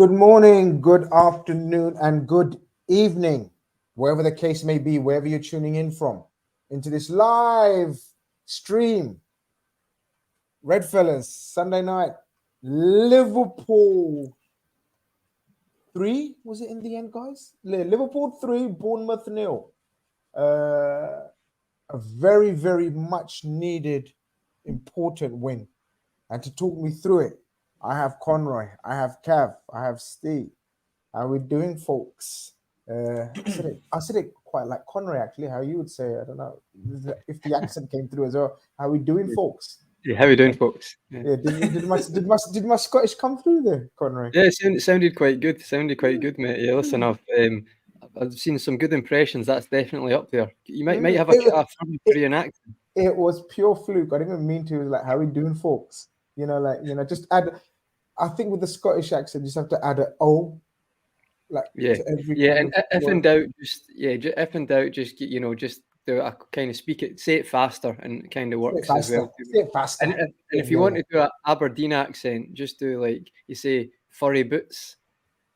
Good morning, good afternoon, and good evening, wherever the case may be, wherever you're tuning in from, into this live stream. Red Fellas, Sunday night, Liverpool 3, was it in the end, guys? Liverpool 3, Bournemouth 0. A very, very much needed, important win. And to talk me through it, I have Conroy, I have Cav, I have Steve. How we doing, folks? I said it quite like Conroy, actually. How you would say it. I don't know if the accent came through as well. How we doing, folks? Yeah, how we doing, folks? Yeah. Did my Scottish come through there, Conroy? Yeah, it sounded quite good. Sounded quite good, mate. Yeah, listen, I've seen some good impressions. That's definitely up there. You might have a Korean accent. It was pure fluke. I didn't even mean to. It was like, how we doing, folks? Just add. I think with the Scottish accent, you just have to add an O. And if in doubt, just just do a kind of say it faster, and it kind of works as well. Say it faster. And if you want to do an Aberdeen accent, just do like you say, furry boots.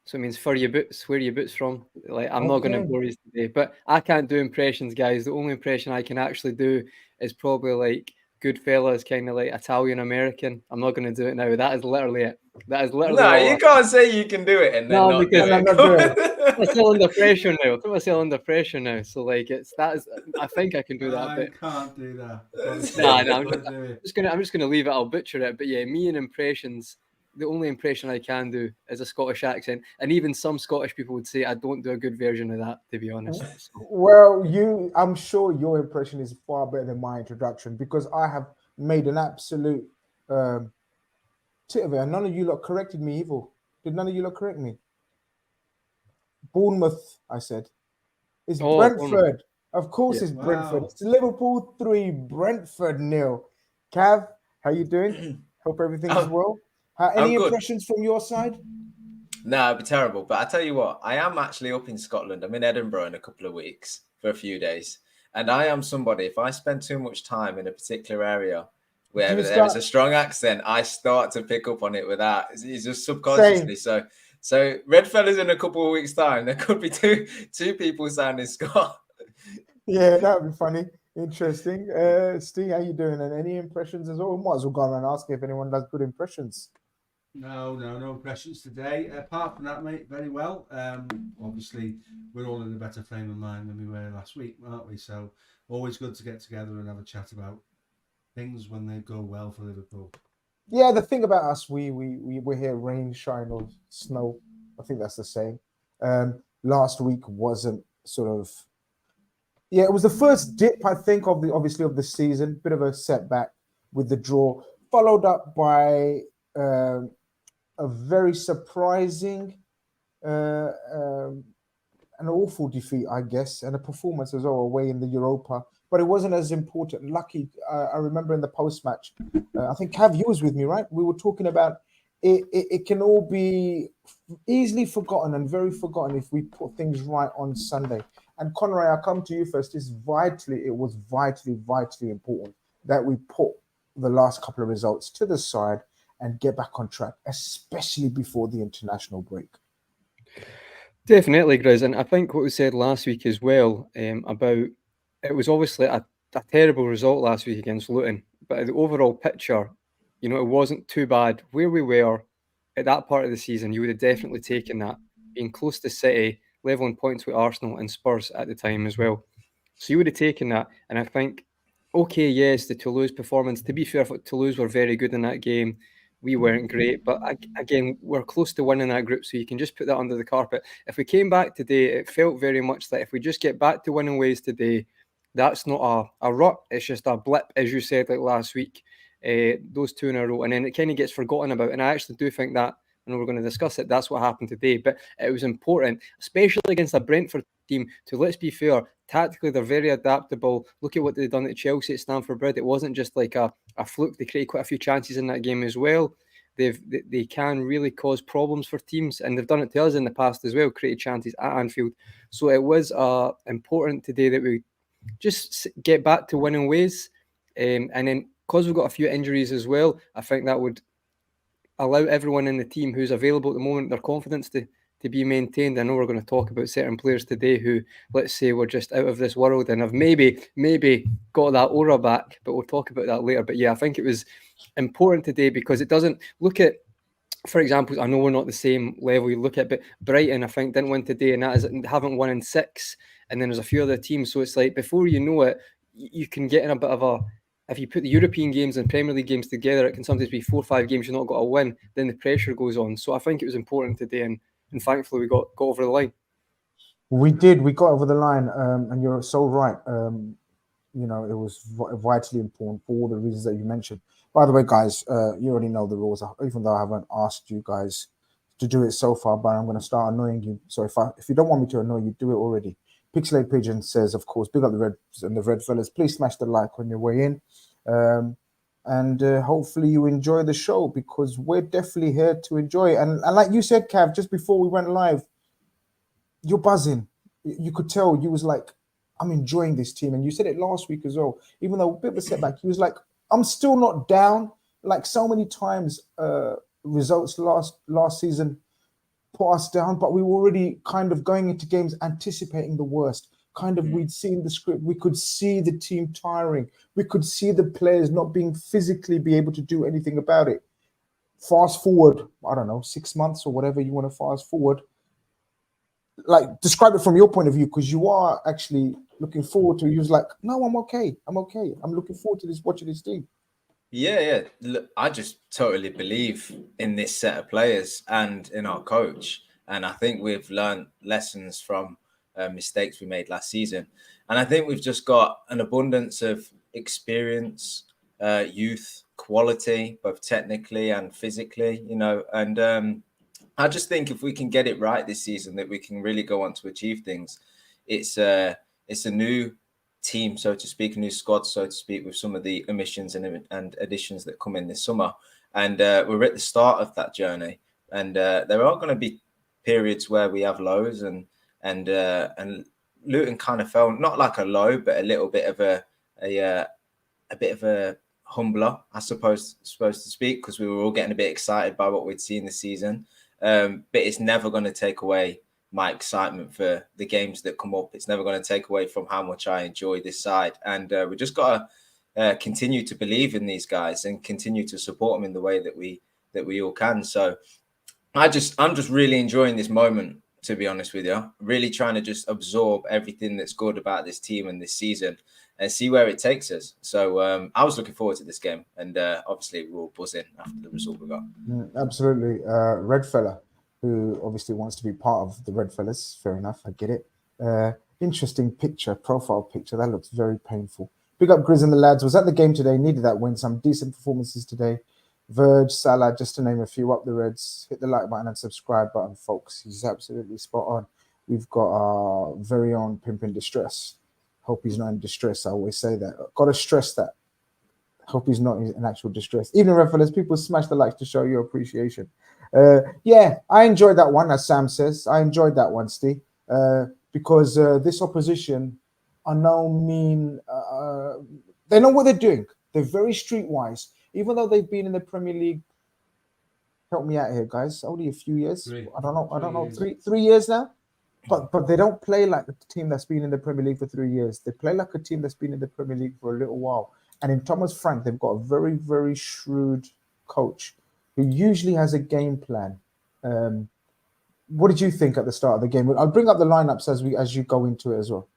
So it means fur your boots. Where are your boots from? Like I'm not going to bore you today, but I can't do impressions, guys. The only impression I can actually do is probably like Goodfellas, kind of like Italian American. I'm not going to do it now. That is literally it. That is literally. No, you can't say you can do it and then not do it. I'm still under pressure now. I'm still under pressure now. So like I think I can do that. I can't do that. I'm just gonna leave it. I'll butcher it. But yeah, me and impressions. The only impression I can do is a Scottish accent, and even some Scottish people would say I don't do a good version of that, to be honest. So. Well, I'm sure your impression is far better than my introduction, because I have made an absolute tit of it, and none of you lot corrected me either. Did none of you lot correct me? Bournemouth, I said. It's Brentford. Bournemouth. Of course, it's Brentford. It's Liverpool 3, Brentford 0. Cav, how you doing? Hope everything is well. Any impressions from your side? No, it'd be terrible. But I tell you what, I am actually up in Scotland. I'm in Edinburgh in a couple of weeks for a few days. And I am somebody, if I spend too much time in a particular area where there's a strong accent, I start to pick up on it without. It's just subconsciously. Same. So Red Fellas in a couple of weeks' time, there could be two people sounding Scot. Yeah, that would be funny. Interesting. Steve, how you doing? And any impressions as well? We might as well go around and ask if anyone does good impressions. No impressions today. Apart from that, mate, very well. Obviously, we're all in a better frame of mind than we were last week, aren't we? So, always good to get together and have a chat about things when they go well for Liverpool. Yeah, the thing about us, we're here, rain, shine, or snow. I think that's the same. Last week wasn't sort of. Yeah, it was the first dip, I think, of the season. Bit of a setback with the draw, followed up by a very surprising, an awful defeat, I guess, and a performance as well away in the Europa. But it wasn't as important. Lucky, I remember in the post-match, I think Cav, you was with me, right? We were talking about it can all be easily forgotten and very forgotten if we put things right on Sunday. And Conroy, I'll come to you first. It was vitally important that we put the last couple of results to the side and get back on track, especially before the international break. Definitely, Grizz. And I think what we said last week as well about it was obviously a terrible result last week against Luton, but the overall picture, it wasn't too bad. Where we were at that part of the season, you would have definitely taken that, being close to City, leveling points with Arsenal and Spurs at the time as well. So you would have taken that. And I think, okay, yes, the Toulouse performance, to be fair, Toulouse were very good in that game. We weren't great. But again, we're close to winning that group, so you can just put that under the carpet. If we came back today, it felt very much like if we just get back to winning ways today, that's not a rut. It's just a blip, as you said, like last week. Those two in a row. And then it kind of gets forgotten about. And I actually do think that, and we're going to discuss it, that's what happened today. But it was important, especially against a Brentford team, to, let's be fair, tactically they're very adaptable. Look at what they've done at Chelsea at Stamford Bridge. It wasn't just like a fluke. They created quite a few chances in that game as well. They can really cause problems for teams, and they've done it to us in the past as well, created chances at Anfield. So it was important today that we just get back to winning ways. And then because we've got a few injuries as well, I think that would allow everyone in the team who's available at the moment their confidence to be maintained. I know we're going to talk about certain players today who, let's say, were just out of this world and have maybe got that aura back, but we'll talk about that later. But yeah, I think it was important today because it doesn't look at, for example, I know we're not the same level you look at, but Brighton, I think, didn't win today, and that is haven't won in 6. And then there's a few other teams. So it's like before you know it, you can get in a bit of a, if you put the European games and Premier League games together, it can sometimes be 4 or 5 games you're not got a win. Then the pressure goes on. So I think it was important today, and thankfully we got over the line. We did. We got over the line, and you're so right. You know, it was vitally important for all the reasons that you mentioned. By the way, guys, you already know the rules, even though I haven't asked you guys to do it so far, but I'm going to start annoying you. So if you don't want me to annoy you, do it already. Pixelate Pigeon says, of course, big up the Reds and the Red fellas. Please smash the like on your way in. And hopefully you enjoy the show because we're definitely here to enjoy it. And like you said, Cav, just before we went live, you're buzzing. You could tell you was like, I'm enjoying this team. And you said it last week as well. Even though a bit of a setback, you was like, I'm still not down. Like so many times, results last season put us down, but we were already kind of going into games anticipating the worst. Kind of, we'd seen the script. We could see the team tiring. We could see the players not being physically be able to do anything about it. Fast forward, I don't know, 6 months or whatever you want to fast forward. Like, describe it from your point of view, because you are actually looking forward to it. You was like, no, I'm okay. I'm looking forward to watching this team. Yeah. Look, I just totally believe in this set of players and in our coach. And I think we've learned lessons from mistakes we made last season. And I think we've just got an abundance of experience, youth, quality, both technically and physically, you know. And I just think if we can get it right this season, that we can really go on to achieve things. It's a new team, so to speak, a new squad, so to speak, with some of the omissions and additions that come in this summer. And we're at the start of that journey. And there are going to be periods where we have lows, and Luton kind of fell, not like a low, but a little bit of a bit of a humbler, I suppose to speak, because we were all getting a bit excited by what we'd seen this season. But it's never going to take away my excitement for the games that come up. It's never going to take away from how much I enjoy this side. And we just got to continue to believe in these guys and continue to support them in the way that we all can. So I'm just really enjoying this moment, to be honest with you. Really trying to just absorb everything that's good about this team and this season and see where it takes us. So I was looking forward to this game, and obviously we're all buzzing after the result we got. Absolutely. Red fella, who obviously wants to be part of the Red fellas. Fair enough, I get it. Interesting picture, profile picture. That looks very painful. Big up Grizz and the lads. Was at the game today, needed that win. Some decent performances today. Verge, Salah, just to name a few. Up the Reds. Hit the like button and subscribe button, folks. He's absolutely spot on. We've got our very own pimp in distress. Hope he's not in distress. I always say that. Got to stress that. Hope he's not in actual distress. Even Red fellas, people smash the likes to show your appreciation. Yeah, I enjoyed that one, as Sam says. I enjoyed that one, Steve, because this opposition are no mean. They know what they're doing. They're very streetwise. Even though they've been in the Premier League, help me out here, guys. Only a few years. I don't know. 3 years now. But they don't play like the team that's been in the Premier League for 3 years. They play like a team that's been in the Premier League for a little while. And in Thomas Frank, they've got a very, very shrewd coach who usually has a game plan. What did you think at the start of the game? I'll bring up the lineups as you go into it as well.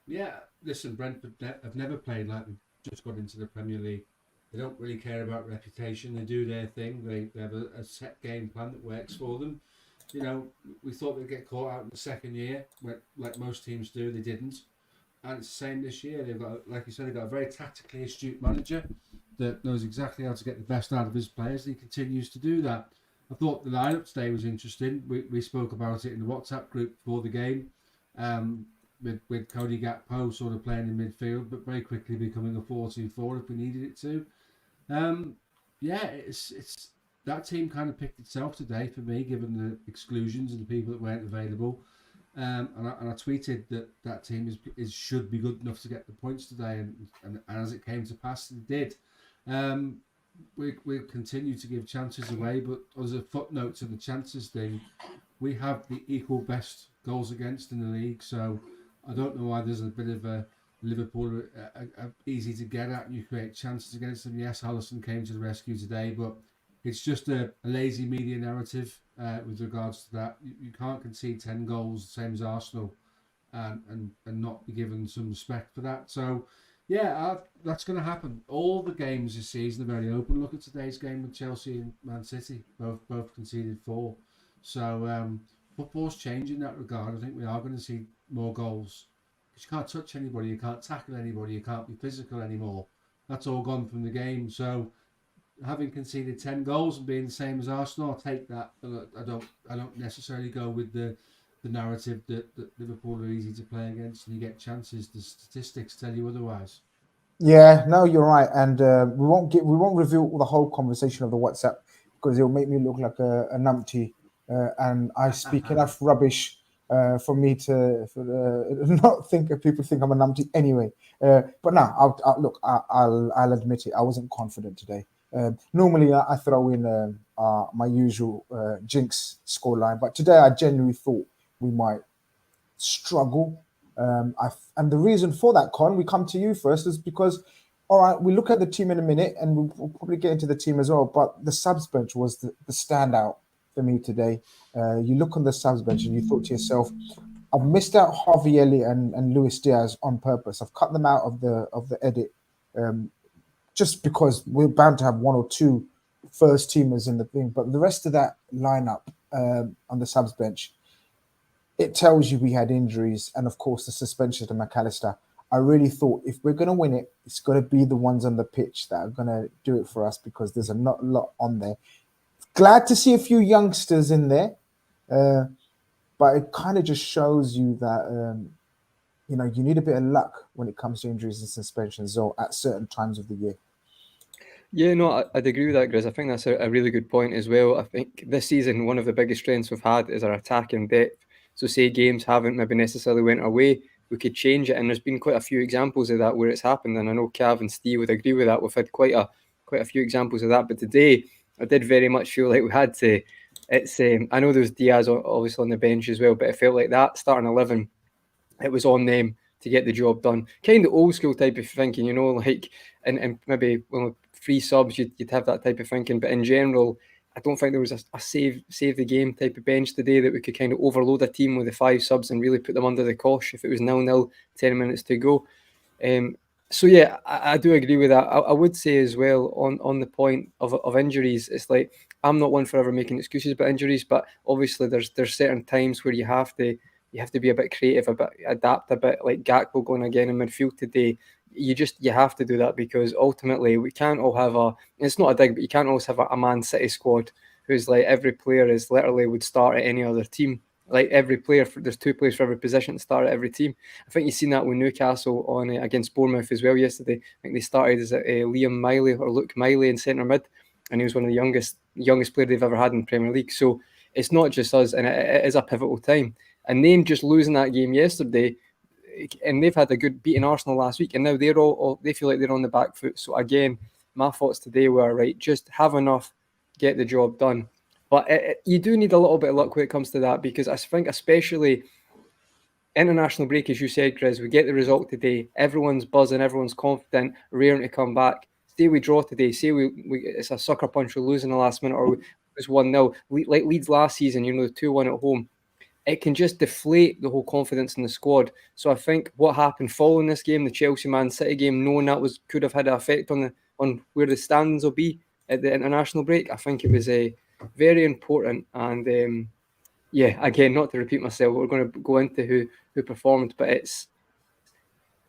Yeah, listen, Brentford have never played like we've just got into the Premier League. They don't really care about reputation. They do their thing. They have a set game plan that works for them. You know, we thought they'd get caught out in the second year, like most teams do. They didn't. And it's the same this year. They've got, like you said, they've got a very tactically astute manager that knows exactly how to get the best out of his players. He continues to do that. I thought the lineup today was interesting. We spoke about it in the WhatsApp group before the game, with Cody Gakpo sort of playing in midfield, but very quickly becoming a 4-2-4 if we needed it to. Yeah, it's that team kind of picked itself today for me, given the exclusions and the people that weren't available. And I tweeted that team should be good enough to get the points today, and as it came to pass, it did. we continue to give chances away, but as a footnote to the chances thing, we have the equal best goals against in the league. So I don't know why there's a bit of a Liverpool easy to get at and you create chances against them. Yes, Allison came to the rescue today, but it's just a lazy media narrative with regards to that. You can't concede 10 goals, the same as Arsenal, and not be given some respect for that. So, yeah, that's going to happen. All the games this season are very open. Look at today's game with Chelsea and Man City. Both conceded 4. So football's changing in that regard. I think we are going to see more goals. Because you can't touch anybody, you can't tackle anybody, you can't be physical anymore. That's all gone from the game. So having conceded 10 goals and being the same as Arsenal, I'll take that. But I don't necessarily go with the narrative that Liverpool are easy to play against and you get chances. The statistics tell you otherwise. Yeah, no, you're right, and we won't reveal the whole conversation of the WhatsApp because it'll make me look like a numpty, and I speak enough rubbish for me to not think people think I'm a numpty anyway. But no, I'll admit it. I wasn't confident today. Normally I throw in my usual jinx scoreline, but today I genuinely thought we might struggle. And the reason for that, Con, we come to you first, is because, all right, we look at the team in a minute and we'll probably get into the team as well, but the subs bench was the standout for me today. You look on the subs bench and you thought to yourself, I've missed out Harvey Elliott and Luis Diaz on purpose. I've cut them out of the edit just because we're bound to have one or two first teamers in the thing, but the rest of that lineup on the subs bench, it tells you we had injuries and, of course, the suspension to McAllister. I really thought if we're going to win it, it's going to be the ones on the pitch that are going to do it for us because there's a lot on there. Glad to see a few youngsters in there, but it kind of just shows you that, you need a bit of luck when it comes to injuries and suspensions at certain times of the year. Yeah, no, I'd agree with that, Grizz. I think that's a really good point as well. I think this season, one of the biggest strengths we've had is our attacking depth. So say games haven't maybe necessarily went our way, we could change it. And there's been quite a few examples of that where it's happened. And I know Cav and Steve would agree with that. We've had quite a few examples of that. But today, I did very much feel like we had to. It's I know there was Diaz obviously on the bench as well, but it felt like that starting 11, it was on them to get the job done. Kind of old school type of thinking, like, and maybe when 3 subs, you'd have that type of thinking. But in general, I don't think there was a save the game type of bench today that we could kind of overload a team with the 5 subs and really put them under the cosh if it was 0-0, 10 minutes to go. So yeah, I do agree with that. I would say as well on the point of injuries, it's like I'm not one for ever making excuses about injuries, but obviously there's certain times where you have to be a bit creative, a bit adapt, a bit like Gakpo going again in midfield today. You have to do that because ultimately we can't all have it's not a dig, but you can't always have a Man City squad who's like every player is literally would start at any other team. Like every player, there's 2 players for every position to start at every team. I think you've seen that with Newcastle on against Bournemouth as well yesterday. I think they started as Liam Miley or Luke Miley in centre mid, and he was one of the youngest player they've ever had in the Premier League. So it's not just us, and it is a pivotal time. And then just losing that game yesterday, and they've had a good beating Arsenal last week, and now they feel like they're on the back foot. So again, my thoughts today were right, just have enough, get the job done. But you do need a little bit of luck when it comes to that, because I think especially international break, as you said, Grizz, we get the result today, everyone's buzzing, everyone's confident, raring to come back. Say we draw today, say we it's a sucker punch, we lose in the last minute, or we lose 1-0, like Leeds last season, 2-1 at home. It can just deflate the whole confidence in the squad. So I think what happened following this game, the Chelsea-Man City game, knowing that could have had an effect on where the standings will be at the international break, I think it was very important. And again, not to repeat myself, we're going to go into who performed, but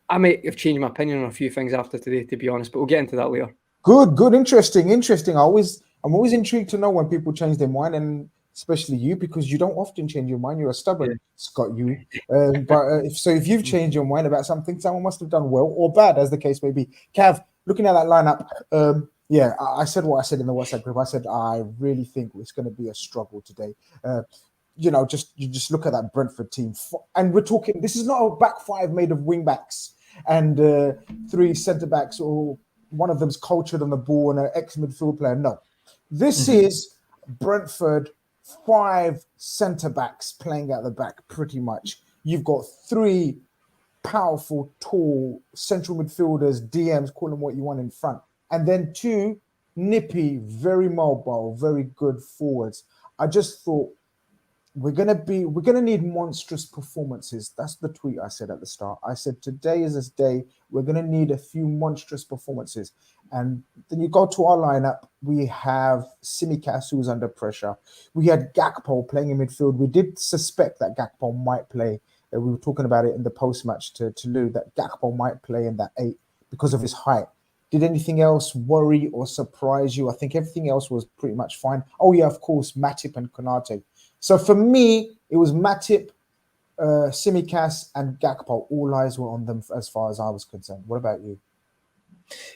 I might have changed my opinion on a few things after today, to be honest, but we'll get into that later. Good, interesting. I'm always intrigued to know when people change their mind, and especially you, because you don't often change your mind. You're a stubborn Scott, you. But if you've changed your mind about something, someone must have done well or bad, as the case may be. Cav, looking at that lineup, I said what I said in the WhatsApp group. I said I really think it's going to be a struggle today. You just look at that Brentford team, and we're talking. This is not a back 5 made of wing backs and 3 centre backs or one of them's cultured on the ball and an ex-midfield player. No. This is Brentford, 5 centre-backs playing at the back, pretty much. You've got 3 powerful, tall central midfielders, DMs, call them what you want in front. And then 2 nippy, very mobile, very good forwards. I just thought we're gonna need monstrous performances. That's the tweet I said at the start. I said today is this day. We're gonna need a few monstrous performances. And then you go to our lineup. We have Tsimikas, who's under pressure. We had Gakpo playing in midfield. We did suspect that Gakpo might play. We were talking about it in the post-match to Lou, that Gakpo might play in that 8 because of his height. Did anything else worry or surprise you? I think everything else was pretty much fine. Oh yeah, of course, Matip and Konate. So for me, it was Matip, Tsimikas, and Gakpo. All eyes were on them as far as I was concerned. What about you?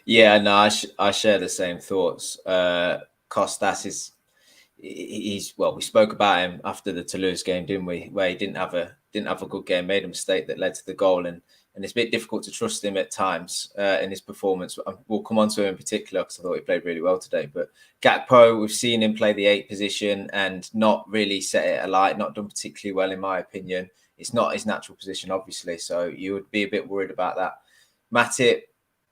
Yeah, no, I share the same thoughts. Kostas we spoke about him after the Toulouse game, didn't we? Where he didn't have a good game, made a mistake that led to the goal, and it's a bit difficult to trust him at times in his performance. We'll come on to him in particular because I thought he played really well today. But Gakpo, we've seen him play the 8 position and not really set it alight, not done particularly well in my opinion. It's not his natural position, obviously, so you would be a bit worried about that. Matip,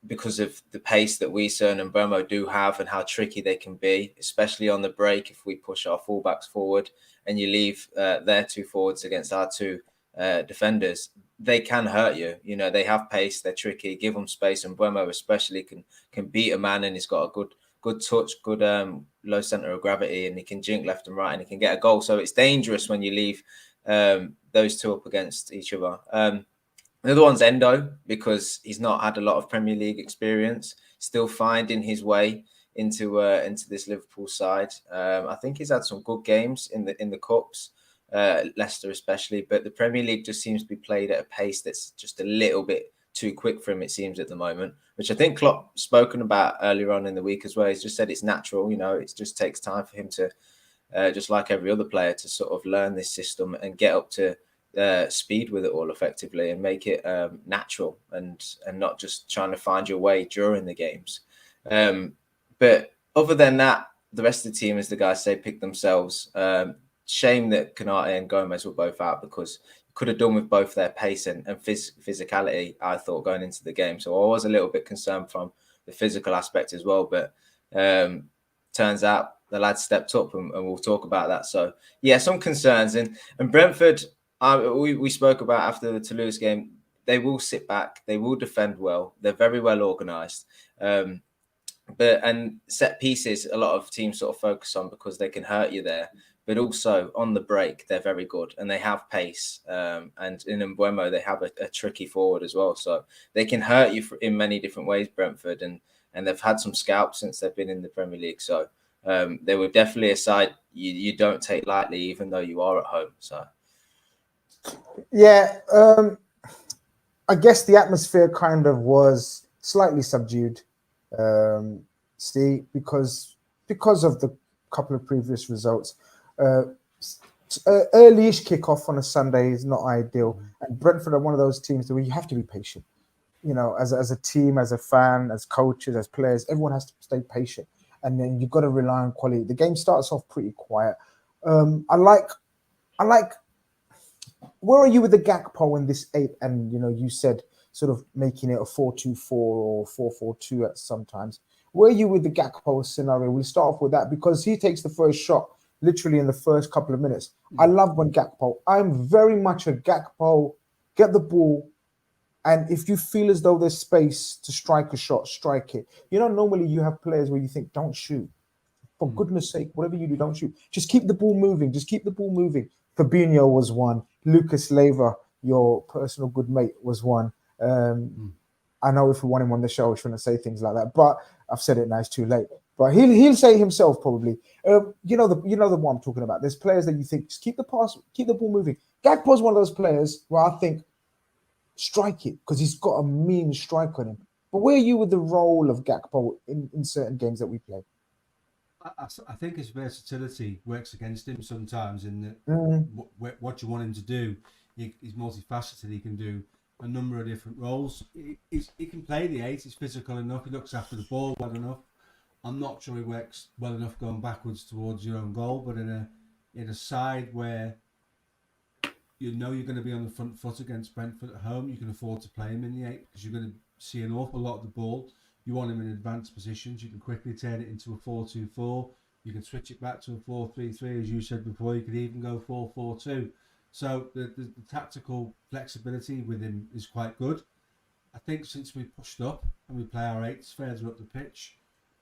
because of the pace that Wiesern and Burmo do have and how tricky they can be, especially on the break if we push our fullbacks forward and you leave their 2 forwards against our 2 defenders, they can hurt you. You know, they have pace, they're tricky, give them space, and Burmo especially can beat a man, and he's got a good touch, good low centre of gravity, and he can jink left and right and he can get a goal. So it's dangerous when you leave those 2 up against each other. The other one's Endo, because he's not had a lot of Premier League experience, still finding his way into this Liverpool side. I think he's had some good games in the cups, Leicester especially, but the Premier League just seems to be played at a pace that's just a little bit too quick for him, it seems, at the moment, which I think Klopp spoken about earlier on in the week as well. He's just said it's natural, you know, it just takes time for him to, just like every other player, to sort of learn this system and get up to speed with it all effectively and make it natural and not just trying to find your way during the games. But other than that, the rest of the team, as the guys say, picked themselves. Shame that Konate and Gomez were both out, because could have done with both their pace and physicality, I thought, going into the game. So I was a little bit concerned from the physical aspect as well. But turns out the lads stepped up, and we'll talk about that. So yeah, some concerns. And Brentford, we spoke about after the Toulouse game, they will sit back, they will defend well, they're very well organised. And set pieces, a lot of teams sort of focus on because they can hurt you there. But also on the break, they're very good and they have pace. And in Mbeumo, they have a tricky forward as well. So they can hurt you in many different ways, Brentford. And they've had some scalps since they've been in the Premier League. So they were definitely a side you don't take lightly, even though you are at home. So. Yeah, I guess the atmosphere kind of was slightly subdued, Steve, because of the couple of previous results. Early-ish kickoff on a Sunday is not ideal, and Brentford are one of those teams where you have to be patient. You know, as a team, as a fan, as coaches, as players, everyone has to stay patient, and then you've got to rely on quality. The game starts off pretty quiet. I like. Where are you with the Gakpo in this 8? And you know, you said sort of making it a 4-2-4 or 4-4-2 at sometimes. Where are you with the Gakpo scenario? We'll start off with that because he takes the first shot literally in the first couple of minutes. I love when Gakpo. I'm very much a Gakpo. Get the ball, and if you feel as though there's space to strike a shot, strike it. You know, normally you have players where you think, don't shoot. For goodness sake, whatever you do, don't shoot. Just keep the ball moving. Just keep the ball moving. Fabinho was one. Lucas Leiva, your personal good mate, was one. I know if we want him on the show, we shouldn't say things like that, but I've said it now. It's too late. But he'll say it himself probably. You know the one I'm talking about. There's players that you think just keep the pass, keep the ball moving. Gakpo's one of those players where I think strike it because he's got a mean strike on him. But where are you with the role of Gakpo in certain games that we play? I think his versatility works against him sometimes in that what you want him to do. He's multifaceted. He can do a number of different roles. He can play the 8. He's physical enough. He looks after the ball well enough. I'm not sure he works well enough going backwards towards your own goal, but in a side where you know you're going to be on the front foot against Brentford at home, you can afford to play him in the 8 because you're going to see an awful lot of the ball. You want him in advanced positions. You can quickly turn it into a 4-2-4. You can switch it back to a 4-3-3, as you said before. You could even go 4-4-2. So the tactical flexibility with him is quite good. I think since we pushed up and we play our 8s further up the pitch,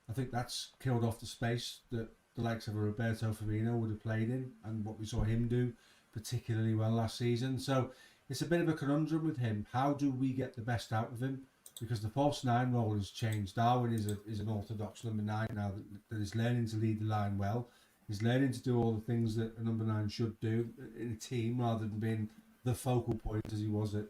I think that's killed off the space that the likes of a Roberto Firmino would have played in, and what we saw him do particularly well last season. So it's a bit of a conundrum with him. How do we get the best out of him? Because the false 9 role has changed. Darwin is an orthodox number 9 now that is learning to lead the line well. He's learning to do all the things that a number 9 should do in a team rather than being the focal point as he was at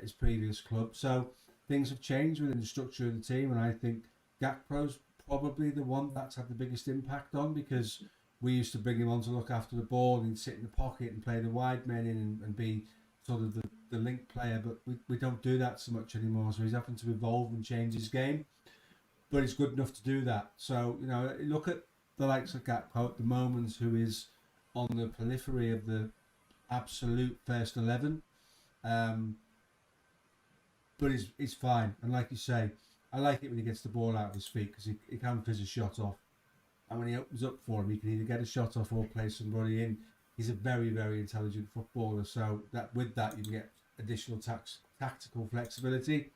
his previous club. So things have changed within the structure of the team, and I think Gakpo's probably the one that's had the biggest impact on, because we used to bring him on to look after the ball and he'd sit in the pocket and play the wide men in and be sort of the link player, but we don't do that so much anymore. So he's having to evolve and change his game, but he's good enough to do that. So, you know, look at the likes of Gakpo at the moment, who is on the periphery of the absolute first 11, but he's fine. And like you say, I like it when he gets the ball out of his feet, because he can fizz a shot off. And when he opens up for him, he can either get a shot off or play somebody in. He's a very, very intelligent footballer. So that with that, you can get additional tactical flexibility.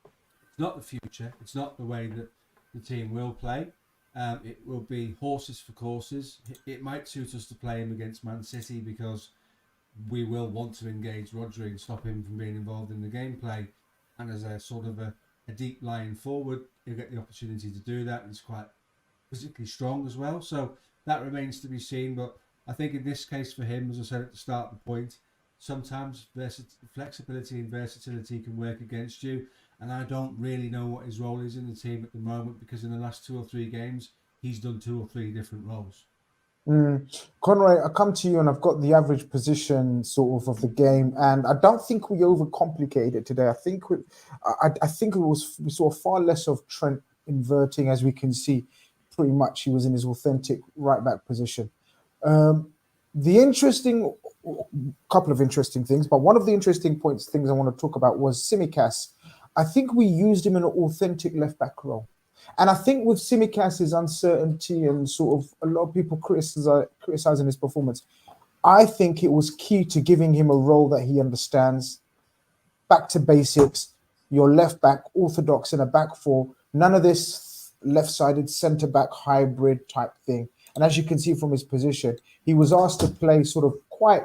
It's not the future. It's not the way that the team will play. It will be horses for courses. It might suit us to play him against Man City because we will want to engage Rodri and stop him from being involved in the gameplay. And as a sort of a deep lying forward, he'll get the opportunity to do that, and it's quite physically strong as well. So that remains to be seen. But I think in this case for him, as I said at the start of the point, sometimes flexibility and versatility can work against you. And I don't really know what his role is in the team at the moment, because in the last 2 or 3 games, he's done 2 or 3 different roles. Conroy, I come to you and I've got the average position sort of the game, and I don't think we overcomplicated it today. I think we saw far less of Trent inverting, as we can see. Pretty much he was in his authentic right back position. The couple of interesting things, but one of the interesting things I want to talk about was Tsimikas. I think we used him in an authentic left back role. And I think with Tsimikas' uncertainty and sort of a lot of people criticizing his performance, I think it was key to giving him a role that he understands. Back to basics, your left back, orthodox in a back 4, none of this left-sided centre-back hybrid type thing. And as you can see from his position, he was asked to play sort of quite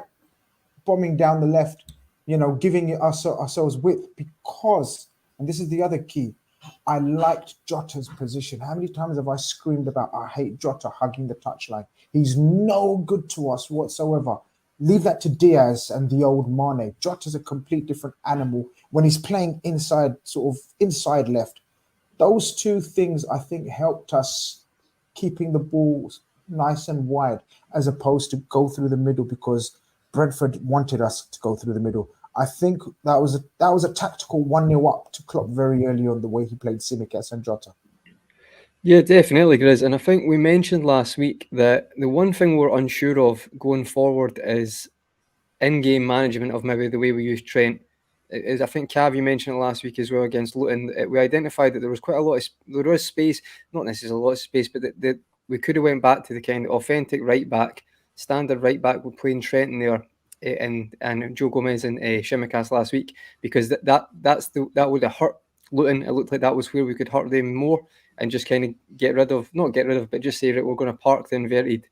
bombing down the left, you know, giving ourselves width because, and this is the other key, I liked Jota's position. How many times have I screamed about, I hate Jota hugging the touchline. He's no good to us whatsoever. Leave that to Diaz and the old Mane. Jota's a complete different animal when he's playing inside, sort of inside left. Those 2 things, I think, helped us keeping the ball nice and wide, as opposed to go through the middle, because Brentford wanted us to go through the middle. I think that was a tactical 1-0 up to Klopp very early on, the way he played Tsimikas and Jota. Yeah, definitely, Grizz. And I think we mentioned last week that the one thing we're unsure of going forward is in-game management of maybe the way we use Trent. I think Cav, you mentioned it last week as well against Luton. We identified that there was quite a lot of there was space, not necessarily a lot of space, but that we could have went back to the kind of authentic right back, standard right back. We're playing Trent in there, and Joe Gomez and Tsimikas last week, because that would have hurt Luton. It looked like that was where we could hurt them more and just kind of but just say, right, we're going to park the inverted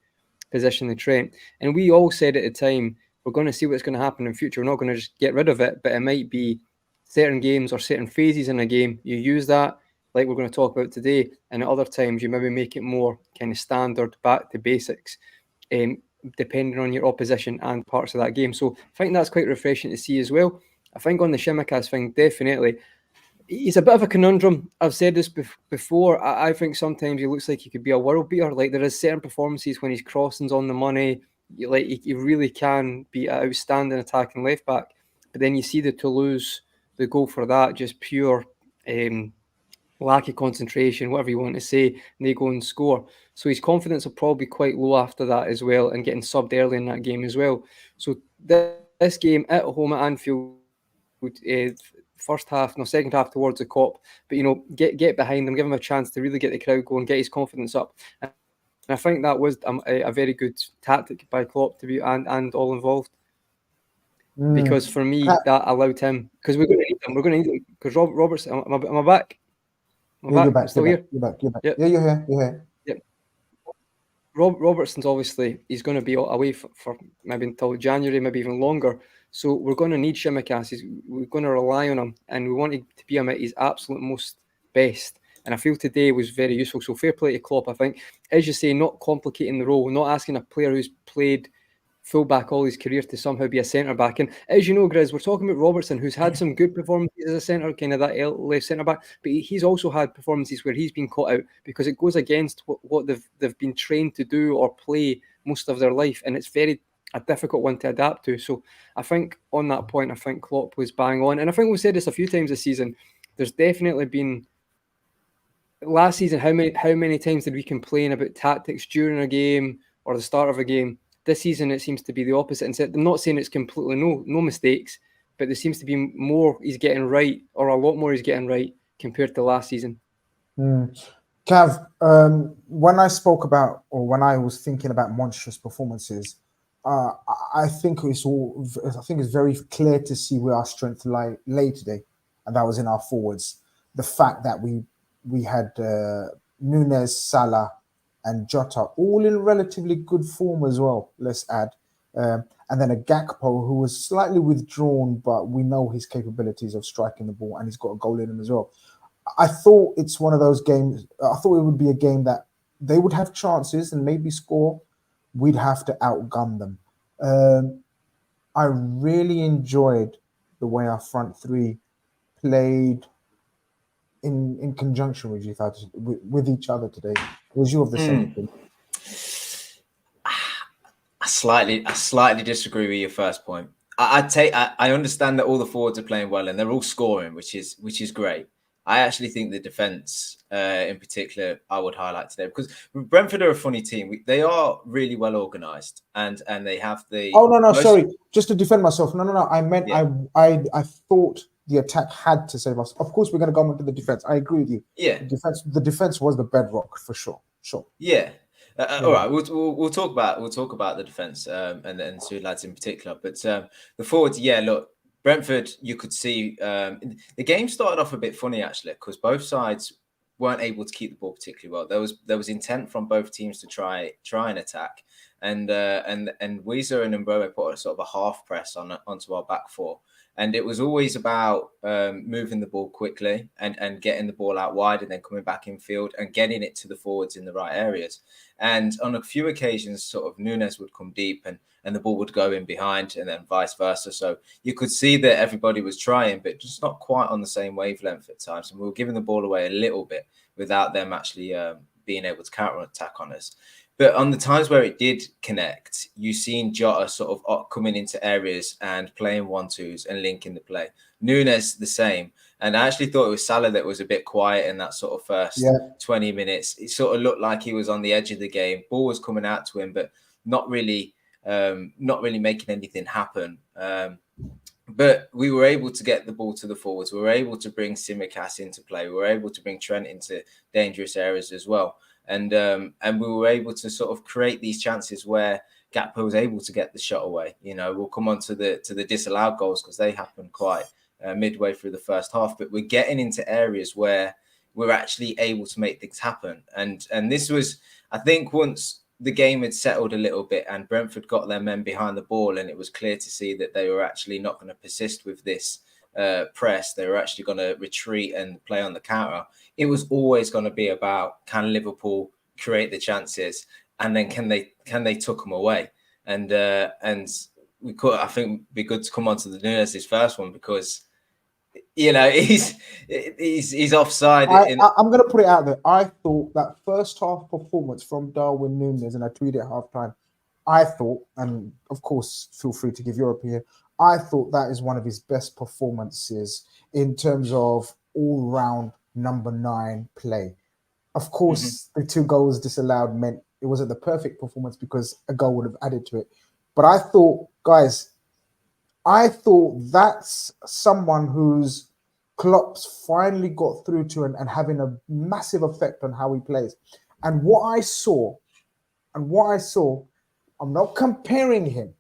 position of Trent. And we all said at the time, we're going to see what's going to happen in future. We're not going to just get rid of it, but it might be certain games or certain phases in a game. You use that, like we're going to talk about today, and at other times you maybe make it more kind of standard, back to basics, depending on your opposition and parts of that game. So I think that's quite refreshing to see as well. I think on the Tsimikas thing, definitely, he's a bit of a conundrum. I've said this before. I think sometimes he looks like he could be a world beater. Like, there is certain performances when his crossing's on the money, like he really can be an outstanding attacking left back. But then you see the Toulouse they go for that, just pure lack of concentration, whatever you want to say, and they go and score. So his confidence will probably be quite low after that as well, and getting subbed early in that game as well. So this game at home at Anfield, second half towards the Kop, but get behind them, give him a chance to really get the crowd going, get his confidence up. And I think that was a very good tactic by Klopp to be and all involved. Because for me, that allowed him, because we're going to need him, because Robertson, am I back? You're back. Still here? You're back. Yep. Yeah, you're here. Yep. Robertson's obviously, he's going to be away for maybe until January, maybe even longer. So we're going to need Tsimikas. We're going to rely on him, and we want him to be him at his absolute most best. And I feel today was very useful. So fair play to Klopp, I think. As you say, not complicating the role, not asking a player who's played fullback all his career to somehow be a centre-back. And as you know, Grizz, we're talking about Robertson, who's had some good performances as a centre, kind of that left centre-back, but he's also had performances where he's been caught out because it goes against what they've been trained to do or play most of their life, and it's a difficult one to adapt to. So I think on that point, I think Klopp was bang on. And I think we've said this a few times this season, there's definitely been... Last season, how many times did we complain about tactics during a game or the start of a game? This season, it seems to be the opposite. And I'm not saying it's completely no mistakes, but there seems to be more he's getting right, or a lot more he's getting right compared to last season. Cav, when I spoke about, or when I was thinking about monstrous performances, I think it's very clear to see where our strength lay today, and that was in our forwards. The fact that we had Nunez, Salah, and Jota all in relatively good form as well, let's add. And then a Gakpo who was slightly withdrawn, but we know his capabilities of striking the ball, and he's got a goal in him as well. I thought it's one of those games, I thought it would be a game that they would have chances and maybe score. We'd have to outgun them. I really enjoyed the way our front three played in conjunction with each other today. Was you of the same thing? I slightly disagree with your first point. I understand that all the forwards are playing well and they're all scoring, which is great. I actually think the defense, in particular, I would highlight today, because Brentford are a funny team. They are really well organized, and they have the. Oh no, sorry. Just to defend myself. No. I meant I thought the attack had to save us. Of course, we're going to go into the defense. I agree with you. Yeah, the defense was the bedrock for sure. Sure. Yeah. All right, we'll talk about the defense and then two lads in particular, but the forwards. Yeah, look, Brentford. You could see the game started off a bit funny actually, because both sides weren't able to keep the ball particularly well. There was intent from both teams to try and attack, and Weezer and Mbroe put a sort of a half press onto our back four. And it was always about moving the ball quickly and getting the ball out wide and then coming back in field and getting it to the forwards in the right areas. And on a few occasions, sort of Nunez would come deep and the ball would go in behind and then vice versa. So you could see that everybody was trying, but just not quite on the same wavelength at times. And we were giving the ball away a little bit without them actually being able to counter-attack on us. But on the times where it did connect, you've seen Jota sort of coming into areas and playing 1-2s and linking the play. Nunez the same. And I actually thought it was Salah that was a bit quiet in that sort of first 20 minutes. It sort of looked like he was on the edge of the game. Ball was coming out to him, but not really making anything happen. But we were able to get the ball to the forwards. We were able to bring Tsimikas into play. We were able to bring Trent into dangerous areas as well. And we were able to sort of create these chances where Gakpo was able to get the shot away. You know, we'll come on to the disallowed goals because they happened quite midway through the first half. But we're getting into areas where we're actually able to make things happen. And this was, I think, once the game had settled a little bit and Brentford got their men behind the ball, and it was clear to see that they were actually not going to persist with this press. They were actually going to retreat and play on the counter. It was always going to be about, can Liverpool create the chances, and then can they tuck them away? And we could, I think, be good to come on to the Nunez' first one, because you know he's offside. I'm going to put it out there. I thought that first half performance from Darwin Nunez, and I tweeted at halftime, I thought, and of course, feel free to give your opinion. I thought that is one of his best performances in terms of all-round number 9 play. Of course, the 2 goals disallowed meant it wasn't the perfect performance because a goal would have added to it. But I thought, guys, that's someone whose Klopp's finally got through to and having a massive effect on how he plays. And what I saw, I'm not comparing him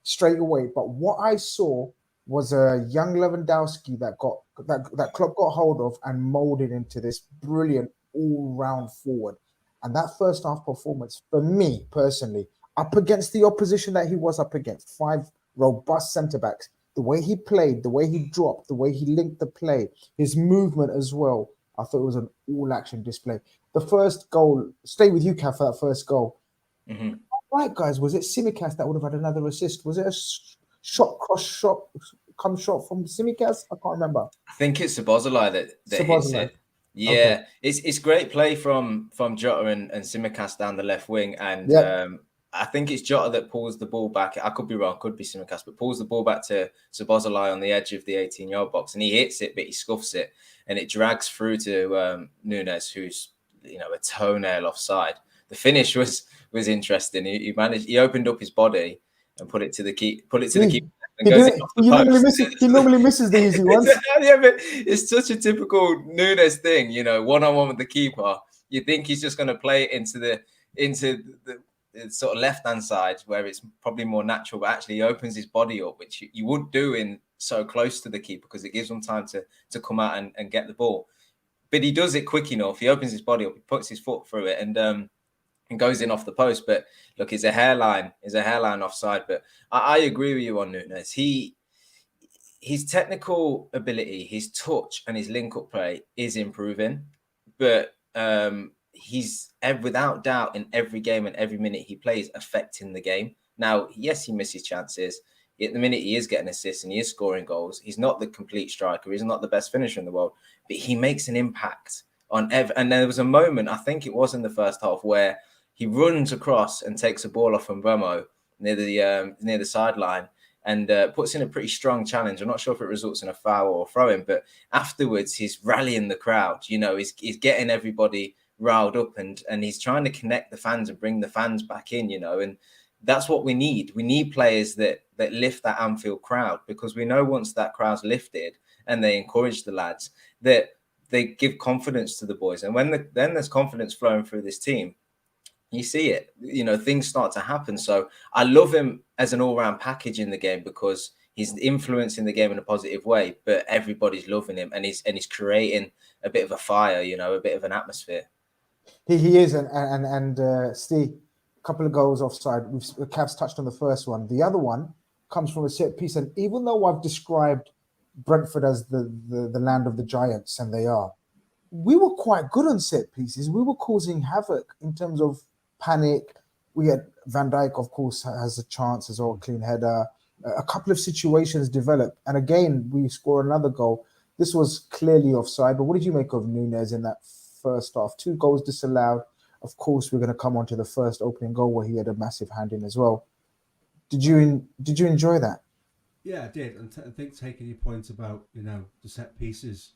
straight away, but what I saw was a young Lewandowski that Klopp got hold of and molded into this brilliant all-round forward. And that first half performance, for me personally, up against the opposition that he was up against, 5 robust centre-backs, the way he played, the way he dropped, the way he linked the play, his movement as well, I thought it was an all-action display. The first goal, stay with you, Kath, for that first goal. Right, guys, was it Tsimikas that would have had another assist? Was it a shot from Tsimikas? I can't remember. I think it's Szoboszlai that hits it. Yeah, okay. It's great play from Jota and Tsimikas down the left wing, and I think it's Jota that pulls the ball back. I could be wrong, could be Tsimikas, but pulls the ball back to Szoboszlai on the edge of the 18-yard box, and he hits it, but he scuffs it, and it drags through to Nunez, who's a toenail offside. The finish was interesting. He opened up his body and put it to the keeper. He normally misses the easy ones. Yeah, but it's such a typical Nunez thing, one-on-one with the keeper. You think he's just going to play it into the sort of left-hand side where it's probably more natural, but actually he opens his body up, which you wouldn't do in so close to the keeper because it gives him time to come out and get the ball. But he does it quick enough. He opens his body up, he puts his foot through it, and goes in off the post. But look, it's a hairline offside. But I agree with you on Nunez. His technical ability, his touch, and his link-up play is improving. But he's without doubt in every game and every minute he plays affecting the game. Now, yes, he misses chances. At the minute, he is getting assists and he is scoring goals. He's not the complete striker. He's not the best finisher in the world, but he makes an impact on and there was a moment, I think it was in the first half, where he runs across and takes a ball off from Bremo near the sideline and puts in a pretty strong challenge. I'm not sure if it results in a foul or a throw-in, but afterwards he's rallying the crowd. He's getting everybody riled up and he's trying to connect the fans and bring the fans back in, and that's what we need. We need players that lift that Anfield crowd, because we know once that crowd's lifted and they encourage the lads, that they give confidence to the boys. And when then there's confidence flowing through this team, you see it, things start to happen. So I love him as an all-round package in the game because he's influencing the game in a positive way, but everybody's loving him and he's creating a bit of a fire, a bit of an atmosphere. He is, and Steve, a couple of goals offside. Cavs touched on the first one. The other one comes from a set piece, and even though I've described Brentford as the land of the giants, and they are, we were quite good on set pieces. We were causing havoc in terms of panic. We had Van Dijk, of course, has a chance as well, clean header. A couple of situations developed, and again we score another goal. This was clearly offside, but what did you make of Nunez in that first half? 2 goals disallowed. Of course, we're going to come on to the first opening goal where he had a massive hand in as well. Did you enjoy that? Yeah, I did. And I think taking your point about, the set pieces,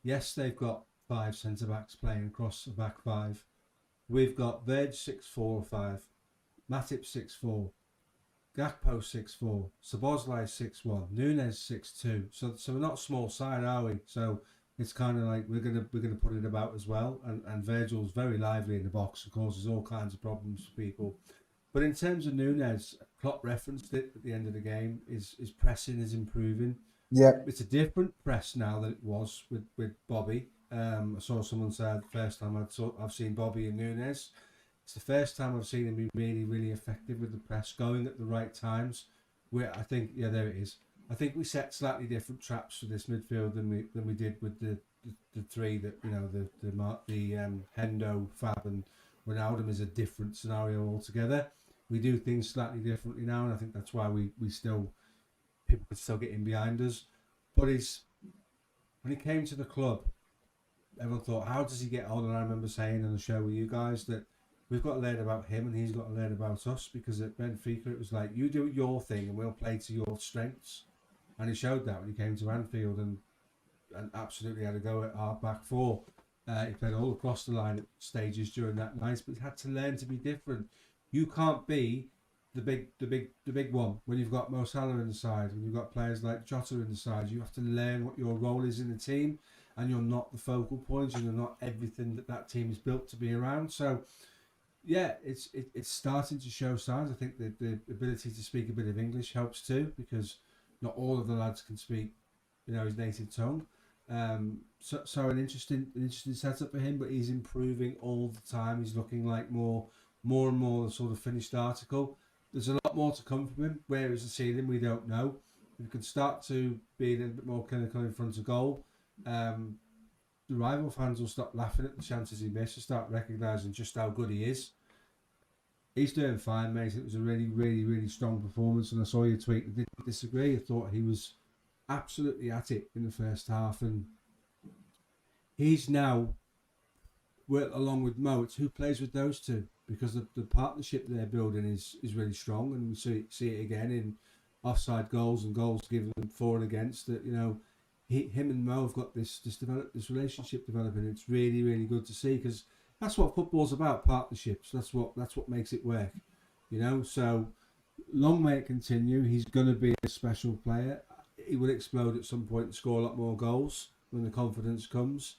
yes, they've got 5 centre-backs playing across the back 5. We've got Verge 6'4", Matip 6'4", Gakpo 6'4", Szoboszlai 6'1", Nunez 6'2". So we're not a small side, are we? So it's kind of like we're gonna put it about as well. And Virgil's very lively in the box and causes all kinds of problems for people. But in terms of Nunez, Klopp referenced it at the end of the game. His pressing is improving. Yeah, it's a different press now than it was with Bobby. I saw someone say the first time I've seen Bobby and Nunez. It's the first time I've seen him be really, really effective with the press, going at the right times. I think there it is. I think we set slightly different traps for this midfield than we did with the 3 that the Hendo, Fab, and Ronaldo is a different scenario altogether. We do things slightly differently now, and I think that's why people could still get in behind us. But when he came to the club, everyone thought, how does he get on? And I remember saying on the show with you guys that we've got to learn about him and he's got to learn about us, because at Benfica it was like, you do your thing and we'll play to your strengths. And he showed that when he came to Anfield and absolutely had a go at our back four. He played all across the line at stages during that night, but he had to learn to be different. You can't be the big one when you've got Mo Salah in the side, when you've got players like Jota in the side. You have to learn what your role is in the team, and you're not the focal point, and you're not everything that team is built to be around. So yeah, it's starting to show signs. I think the ability to speak a bit of English helps too, because not all of the lads can speak, his native tongue. So an interesting setup for him, but he's improving all the time. He's looking like more and more the sort of finished article. There's a lot more to come from him. Where is the ceiling? We don't know. If he can start to be a little bit more clinical in front of goal, the rival fans will stop laughing at the chances he missed and start recognising just how good he is. He's doing fine, mate. It was a really, really, really strong performance, and I saw your tweet. I didn't disagree. I thought he was absolutely at it in the first half, and he's now, along with Mo, it's who plays with those two, because the partnership they're building is really strong, and we see it again in offside goals and goals given for and against. That him and Mo have got this relationship developing. It's really, really good to see, because that's what football's about, partnerships. That's what makes it work, So long may it continue. He's going to be a special player. He will explode at some point and score a lot more goals when the confidence comes.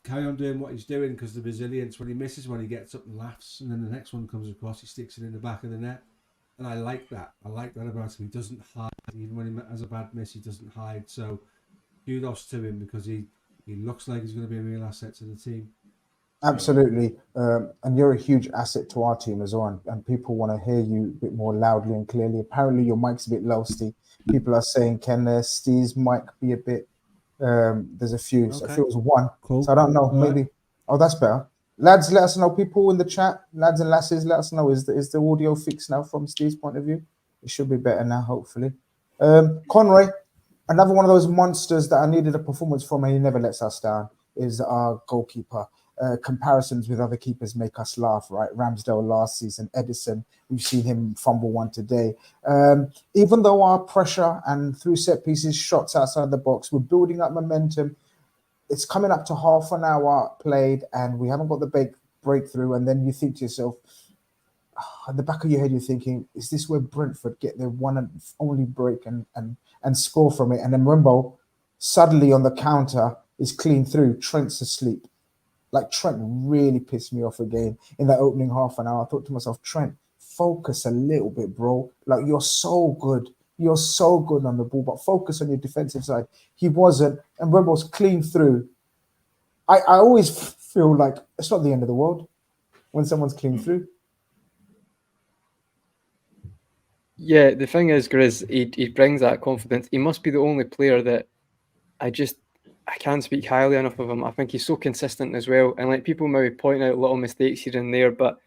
Carry on doing what he's doing, because the resilience, when he misses one, he gets up and laughs, and then the next one comes across, he sticks it in the back of the net. And I like that. I like that about him. He doesn't hide. Even when he has a bad miss, he doesn't hide. So kudos to him, because he looks like he's going to be a real asset to the team. Absolutely. And you're a huge asset to our team as well. And people want to hear you a bit more loudly and clearly. Apparently your mic's a bit low, Steve. People are saying, can Steve's mic be a bit... there's a few. Okay. So I feel it was one. Cool. So I don't know. Maybe... Right. Oh, that's better. Lads, let us know. People in the chat, lads and lasses, let us know. Is the audio fixed now from Steve's point of view? It should be better now, hopefully. Conroy, another one of those monsters that I needed a performance from, and he never lets us down, is our goalkeeper. Comparisons with other keepers make us laugh, right? Ramsdale last season, Edison, we've seen him fumble one today. Even though our pressure and through set pieces, shots outside the box, we're building up momentum. It's coming up to half an hour played and we haven't got the big breakthrough. And then you think to yourself, at the back of your head, you're thinking, is this where Brentford get their one and only break and score from it? And then Rimbo suddenly on the counter is clean through. Trent's asleep. Like, Trent really pissed me off again in that opening half an hour. I thought to myself, Trent, focus a little bit, bro. Like, you're so good. You're so good on the ball, but focus on your defensive side. He wasn't, and Rebels clean through. I always feel like it's not the end of the world when someone's clean through. Yeah, the thing is, Grizz, he brings that confidence. He must be the only player that I can't speak highly enough of him. I think he's so consistent as well. And like, people maybe point out little mistakes here and there, but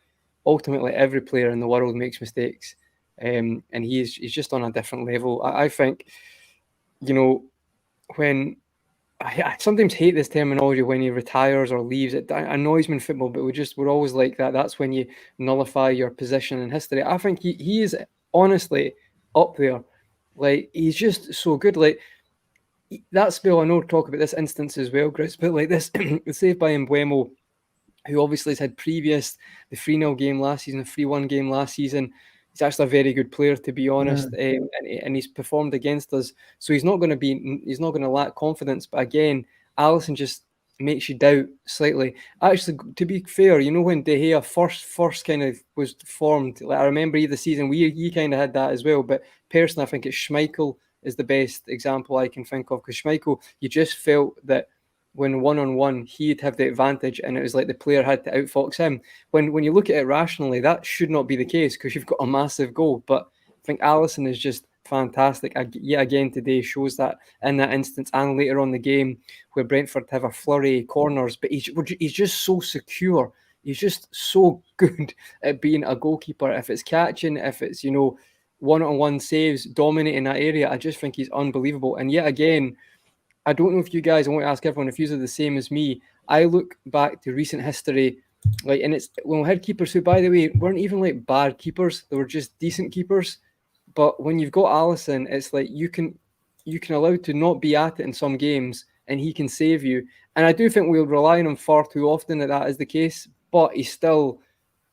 ultimately every player in the world makes mistakes. And he's just on a different level. I think, when I sometimes hate this terminology, when he retires or leaves, it annoys me in football, but we're always like that. That's when you nullify your position in history. I think he is honestly up there. Like, he's just so good. Like, that spell, I know we'll talk about this instance as well, Chris, but like this, the save by Mbeumo, who obviously has had previous, the 3-0 game last season, the 3-1 game last season. He's actually a very good player, to be honest, and he's performed against us. So he's not going to lack confidence. But again, Allison just makes you doubt slightly. Actually, to be fair, when De Gea first kind of was formed, like, I remember the season you kind of had that as well. But personally, I think it's Schmeichel is the best example I can think of, because Schmeichel, you just felt that when one-on-one, he'd have the advantage, and it was like the player had to outfox him. When you look at it rationally, that should not be the case, because you've got a massive goal. But I think Allison is just fantastic. Yet again today shows that in that instance, and later on the game where Brentford have a flurry of corners, but he's just so secure. He's just so good at being a goalkeeper. If it's catching, if it's, one-on-one saves, dominating that area, I just think he's unbelievable. And yet again, I don't know if you guys, I want to ask everyone if you are the same as me. I look back to recent history Like, and it's when we had keepers who, by the way, weren't even like bad keepers; they were just decent keepers. But when you've got Allison, it's like you can allow to not be at it in some games, and he can save you. And I do think we'll rely on him far too often that is the case. But he's still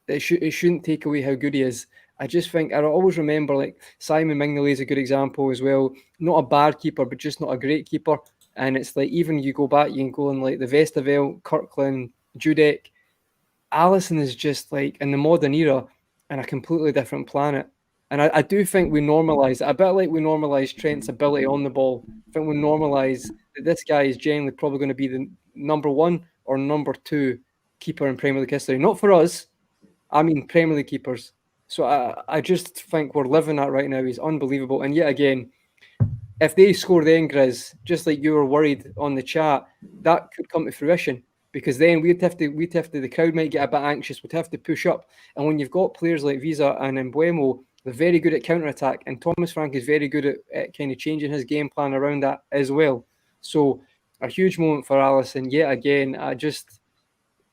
it shouldn't take away how good he is. I just think I always remember like Simon Mignolet is a good example as well. Not a bad keeper, but just not a great keeper. And it's like even you go back, you can go on like the Vestavale, Kirkland, Dudek. Allison is just like in the modern era in a completely different planet. And I do think we normalise it a bit like we normalise Trent's ability on the ball. I think we normalise that this guy is generally probably going to be the number 1 or number 2 keeper in Premier League history. Not for us, I mean Premier League keepers. So I just think we're living that right now. He's unbelievable. And yet again, if they score then, Grizz, just like you were worried on the chat, that could come to fruition. Because then we'd have to, the crowd might get a bit anxious. We'd have to push up. And when you've got players like Visa and Mbeumo, they're very good at counter-attack. And Thomas Frank is very good at kind of changing his game plan around that as well. So a huge moment for Allison. Yet again,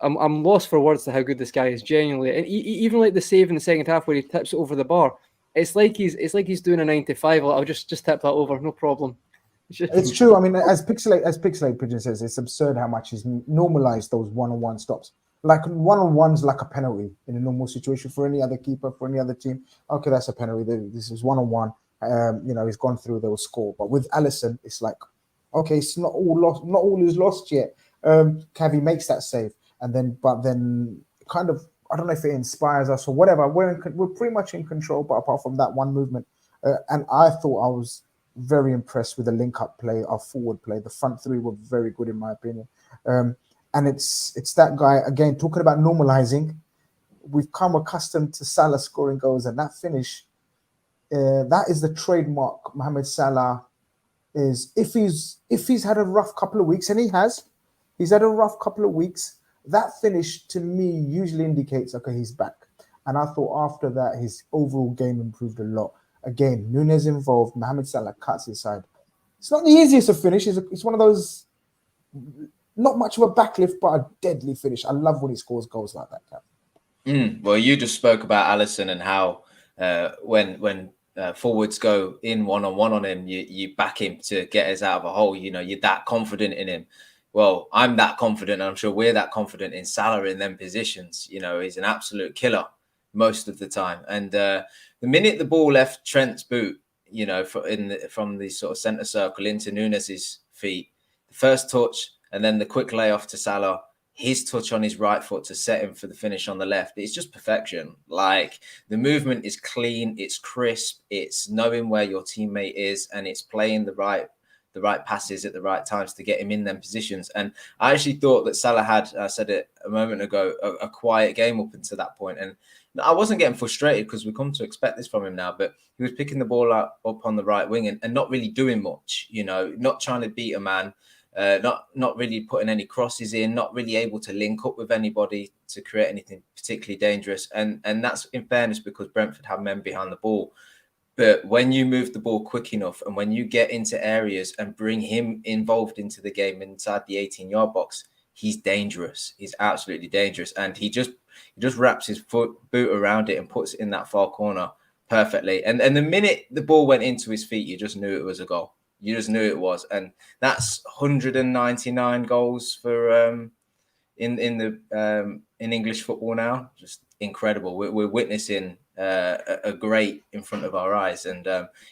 I'm lost for words to how good this guy is, genuinely. And even like the save in the second half where he tips it over the bar, it's like he's doing a 95. I'll just tip that over, no problem. It's true. I mean, as Pixelate Pigeon says, it's absurd how much he's normalized those one-on-one stops. Like one-on-one's like a penalty in a normal situation for any other keeper, for any other team. Okay, that's a penalty. This is one-on-one. He's gone through, they'll score. But with Allison, it's like, okay, it's not all lost. Not all is lost yet. Cavi makes that save, but then kind of, I don't know if it inspires us or whatever. We're pretty much in control, but apart from that one movement, and I thought I was very impressed with the link-up play, our forward play. The front three were very good in my opinion. And it's that guy, again, talking about normalizing. We've come accustomed to Salah scoring goals, and that finish, that is the trademark Mohamed Salah is. If he's had a rough couple of weeks, and he's had a rough couple of weeks, that finish to me usually indicates, okay, he's back. And I thought after that, his overall game improved a lot. Again, Nunez involved, Mohamed Salah cuts inside. It's not the easiest to finish. It's one of those, not much of a backlift, but a deadly finish. I love when he scores goals like that, Cap. Well, you just spoke about Allison and how when forwards go in one-on-one on him, you back him to get us out of a hole. You're that confident in him. Well, I'm that confident, and I'm sure we're that confident in Salah in them positions. He's an absolute killer most of the time. And the minute the ball left Trent's boot, from the sort of centre circle into Nunez's feet, the first touch and then the quick layoff to Salah, his touch on his right foot to set him for the finish on the left, it's just perfection. Like, the movement is clean, it's crisp, it's knowing where your teammate is, and it's playing the right passes at the right times to get him in them positions. And I actually thought that Salah had, I said it a moment ago, a quiet game up until that point. And I wasn't getting frustrated because we come to expect this from him now, but he was picking the ball up on the right wing and not really doing much, not trying to beat a man, not really putting any crosses in, not really able to link up with anybody to create anything particularly dangerous. And that's in fairness because Brentford have men behind the ball. But when you move the ball quick enough and when you get into areas and bring him involved into the game inside the 18-yard box, he's dangerous. He's absolutely dangerous. And he just wraps his boot around it and puts it in that far corner perfectly. And the minute the ball went into his feet, you just knew it was a goal. You just knew it was. And that's 199 goals for in English football now. Just incredible. We're witnessing a great in front of our eyes, and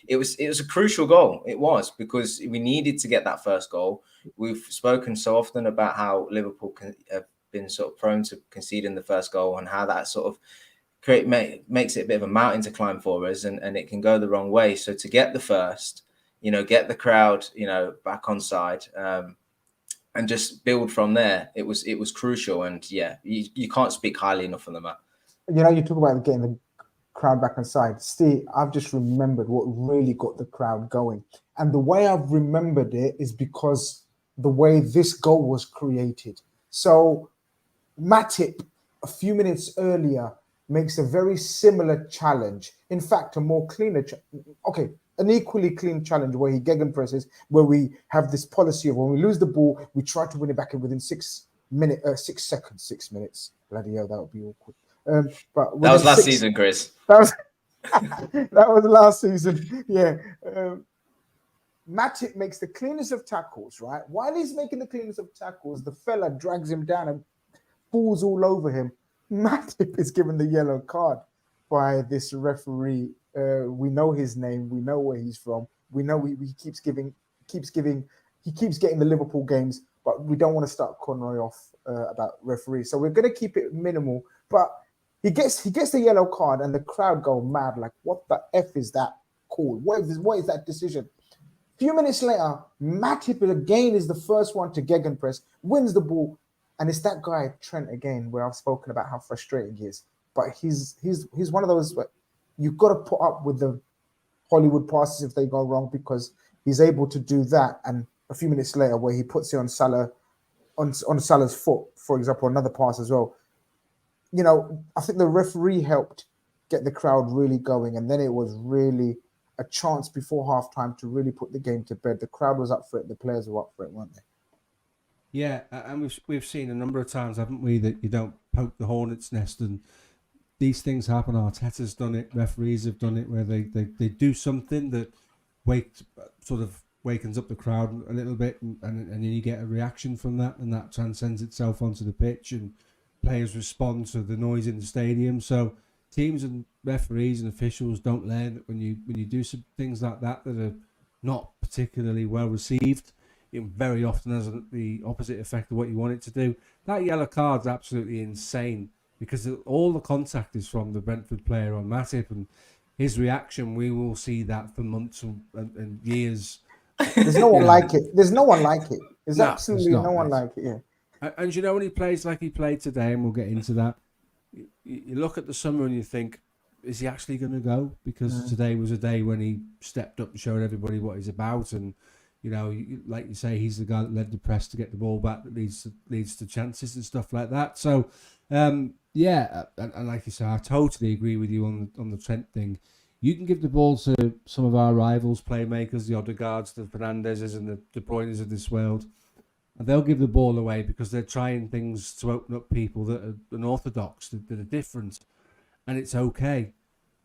it was a crucial goal. It was, because we needed to get that first goal. We've spoken so often about how Liverpool have been sort of prone to conceding the first goal and how that sort of makes it a bit of a mountain to climb for us, and it can go the wrong way. So to get the first, get the crowd back on side, and just build from there, it was crucial. And yeah, you can't speak highly enough of the man. You talk about getting the crowd back inside. Steve, I've just remembered what really got the crowd going. And the way I've remembered it is because the way this goal was created. So Matip, a few minutes earlier, makes a very similar challenge. In fact, a more cleaner, an equally clean challenge where he gegenpresses, where we have this policy of when we lose the ball, we try to win it back within 6 minute, 6 seconds, 6 minutes. Bloody hell, that would be awkward. But That was last 6 season, Chris. That was that was last season. Yeah. Matip makes the cleanest of tackles, right? While he's making the cleanest of tackles, the fella drags him down and falls all over him. Matip is given the yellow card by this referee. We know his name. We know where he's from. We know he keeps getting the Liverpool games, but we don't want to start Conroy off about referees. So we're going to keep it minimal. But he gets the yellow card, and the crowd go mad. Like, what the F is that call? What is that decision? A few minutes later, Matip again is the first one to gegenpress, wins the ball, and it's that guy Trent again, where I've spoken about how frustrating he is. But he's one of those where you've got to put up with the Hollywood passes if they go wrong, because he's able to do that. And a few minutes later, where he puts it on Salah, on Salah's foot, for example, another pass as well. You know, I think the referee helped get the crowd really going, and then it was really a chance before halftime to really put the game to bed. The crowd was up for it, the players were up for it, weren't they? Yeah, and we've seen a number of times, haven't we, that you don't poke the hornet's nest, and these things happen. Arteta's done it, referees have done it, where they do something that wakens up the crowd a little bit, and then you get a reaction from that, and that transcends itself onto the pitch, and players respond to the noise in the stadium. So teams and referees and officials don't learn that when you do some things like that are not particularly well received, it very often has the opposite effect of what you want it to do. That yellow card's absolutely insane, because all the contact is from the Brentford player on Matip, and his reaction, we will see that for months and years. There's no one like it. There's no one like it. There's absolutely no one like it, yeah. And you know, when he plays like he played today, and we'll get into that, you look at the summer and you think, is he actually going to go? Because today was a day when he stepped up and showed everybody what he's about. And, you know, like you say, he's the guy that led the press to get the ball back, that leads to chances and stuff like that. So, yeah, and like you say, I totally agree with you on the Trent thing. You can give the ball to some of our rivals, playmakers, the Odegaards, the Fernandezes and the De Bruynes of this world, and they'll give the ball away because they're trying things to open up people that are unorthodox, that are different, and it's okay.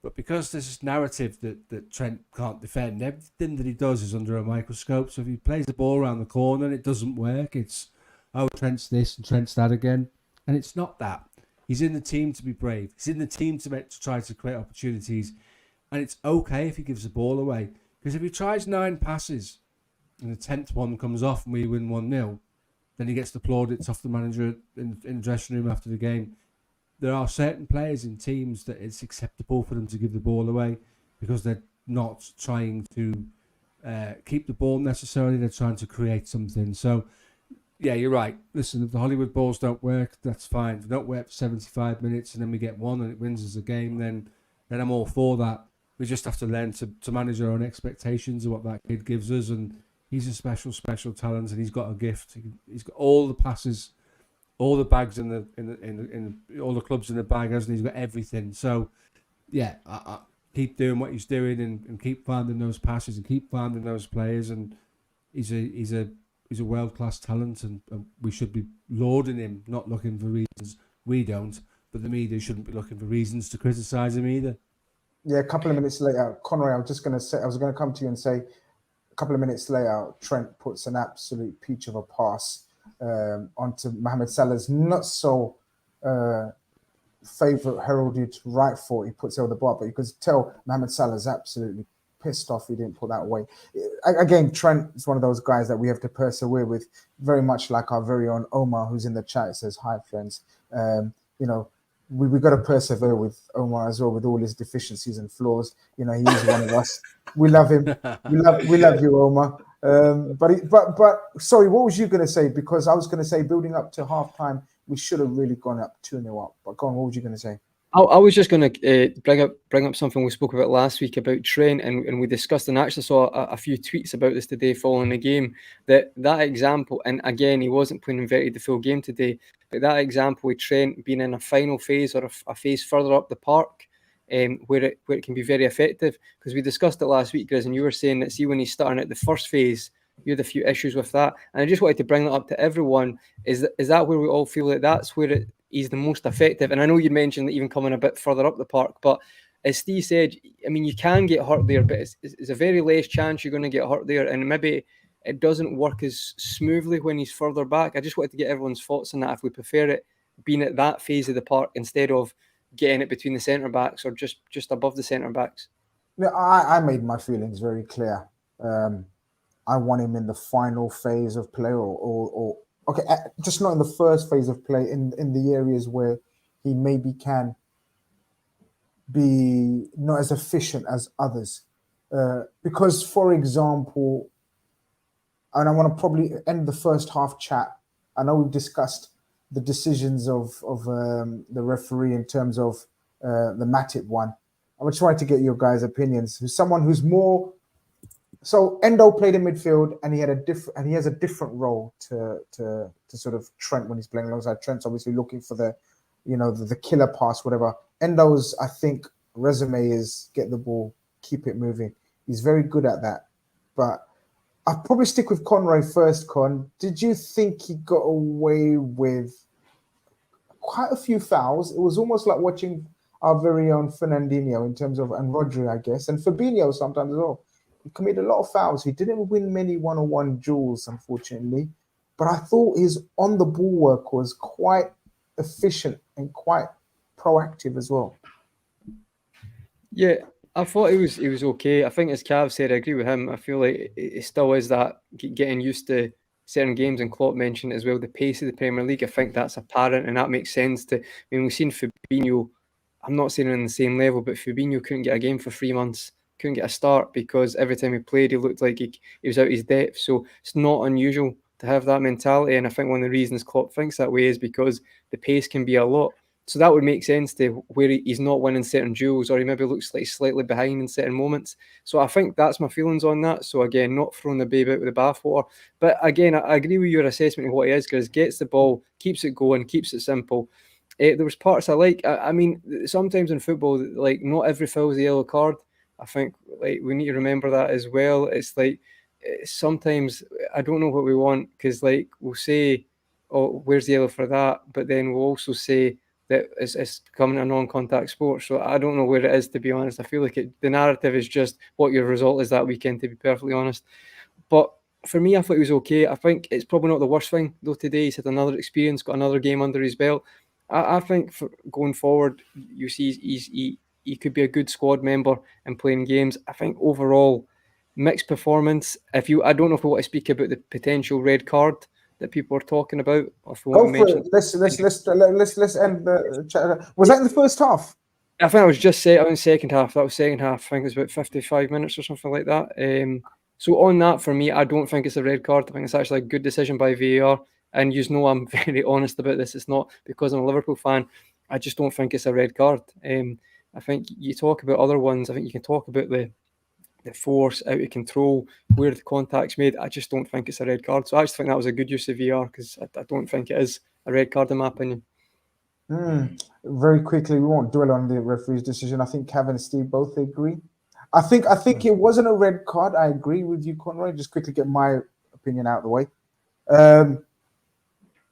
But because there's this narrative that Trent can't defend, everything that he does is under a microscope. So if he plays the ball around the corner and it doesn't work, it's, oh, Trent's this and Trent's that again. And it's not that. He's in the team to be brave. He's in the team to try to create opportunities. And it's okay if he gives the ball away. Because if he tries 9 passes and the 10th one comes off and we win 1-0, then he gets the plaudits off the manager in the dressing room after the game. There are certain players in teams that it's acceptable for them to give the ball away because they're not trying to keep the ball necessarily. They're trying to create something. So, yeah, you're right. Listen, if the Hollywood balls don't work, that's fine. If they don't work for 75 minutes and then we get one and it wins us a game, then I'm all for that. We just have to learn to manage our own expectations of what that kid gives us. And he's a special talent, and he's got a gift. He's got all the passes, all the bags in all the clubs in the bag, hasn't he? He's got everything. So, yeah, I keep doing what he's doing and keep finding those passes and keep finding those players. And he's a world-class talent, and we should be lauding him, not looking for reasons. We don't, but the media shouldn't be looking for reasons to criticise him either. Yeah, a couple of minutes later, Conroy, I was going to come to you and say, a couple of minutes later, Trent puts an absolute peach of a pass onto Mohamed Salah's not so favourite heralded right foot. He puts it over the bar, but you could tell Mohamed Salah's absolutely pissed off he didn't put that away. Again, Trent is one of those guys that we have to persevere with, very much like our very own Omar, who's in the chat. It says, hi, friends. You know, we got to persevere with Omar as well, with all his deficiencies and flaws. You know, he is one of us. We love him. We love you, Omar. But sorry, what was you going to say? Because I was going to say, building up to halftime, we should have really gone up 2-0 up. But go on, what was you going to say? I was just going to bring up something we spoke about last week about Trent, and we discussed, and actually saw a few tweets about this today following the game. That example, and again, he wasn't playing inverted the full game today, but that example with Trent being in a final phase or a phase further up the park, where it can be very effective. Because we discussed it last week, Grizz, and you were saying that, see, when he's starting at the first phase, you had a few issues with that. And I just wanted to bring that up to everyone. Is that where we all feel like that's where he's the most effective? And I know you mentioned that even coming a bit further up the park, but as Steve said, I mean, you can get hurt there, but it's a very less chance you're going to get hurt there. And maybe it doesn't work as smoothly when he's further back. I just wanted to get everyone's thoughts on that, if we prefer it being at that phase of the park instead of getting it between the centre-backs or just above the centre-backs. Yeah, I made my feelings very clear. I want him in the final phase of play, or okay, just not in the first phase of play, in the areas where he maybe can be not as efficient as others. Because, for example, and I want to probably end the first half chat. I know we've discussed the decisions of the referee in terms of the Matip one. I'm trying to get your guys' opinions. Who's someone who's more. So Endo played in midfield, and he has a different role to sort of Trent when he's playing alongside. Trent's obviously looking for the killer pass, whatever. Endo's, I think, resume is get the ball, keep it moving. He's very good at that. But I'll probably stick with Conroy first, Con. Did you think he got away with quite a few fouls? It was almost like watching our very own Fernandinho in terms of, and Rodri, I guess, and Fabinho sometimes as well. He committed a lot of fouls. He didn't win many one-on-one duels, unfortunately. But I thought his on-the-ball work was quite efficient and quite proactive as well. Yeah, I thought he was okay. I think, as Cav said, I agree with him. I feel like it still is that getting used to certain games, and Klopp mentioned as well the pace of the Premier League. I think that's apparent, and that makes sense. We've seen Fabinho. I'm not saying on the same level, but Fabinho couldn't get a game for 3 months. Couldn't get a start because every time he played, he looked like he was out his depth. So it's not unusual to have that mentality. And I think one of the reasons Klopp thinks that way is because the pace can be a lot. So that would make sense to where he's not winning certain duels, or he maybe looks like slightly behind in certain moments. So I think that's my feelings on that. So again, not throwing the baby out with the bathwater. But again, I agree with your assessment of what he is, because gets the ball, keeps it going, keeps it simple. There was parts I like. I mean, sometimes in football, like not every foul is a yellow card. I think like we need to remember that as well. It's like sometimes I don't know what we want, because like we'll say, oh, where's the yellow for that? But then we'll also say that it's becoming a non-contact sport. So I don't know where it is, to be honest. I feel like the narrative is just what your result is that weekend, to be perfectly honest. But for me, I thought he was okay. I think it's probably not the worst thing, though, today. He's had another experience, got another game under his belt. I think for going forward, you see he could be a good squad member and playing games. I think overall, mixed performance. I don't know if we want to speak about the potential red card that people are talking about, or if we want to mention. Let's end the chat. Was that in the first half? I think I was just saying, in second half. That was second half. I think it was about 55 minutes or something like that. So on that, for me, I don't think it's a red card. I think it's actually a good decision by VAR. And you know I'm very honest about this. It's not because I'm a Liverpool fan. I just don't think it's a red card. I think you talk about other ones. I think you can talk about the force, out of control, where the contact's made. I just don't think it's a red card. So I just think that was a good use of VR, because I don't think it is a red card in my opinion. Very quickly, we won't dwell on the referee's decision. I think Cav and Steve both agree. I think it wasn't a red card. I agree with you, Conroy. Just quickly get my opinion out of the way.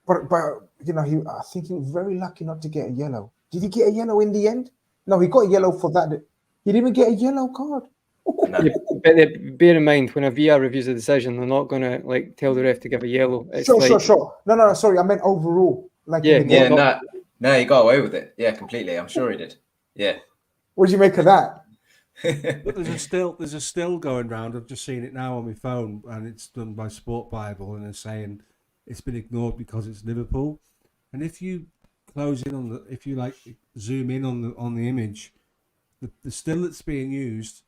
But I think he was very lucky not to get a yellow. Did he get a yellow in the end? No, he got a yellow for that. He didn't even get a yellow card. No. But bear in mind, when a VR reviews a decision, they're not going to tell the ref to give a yellow. It's sure. No, sorry, I meant overall. No, he got away with it. Yeah, completely. I'm sure he did. Yeah. What did you make of that? But there's a still going round. I've just seen it now on my phone, and it's done by Sport Bible, and they're saying it's been ignored because it's Liverpool. And if you zoom in on the image, the still that's being used,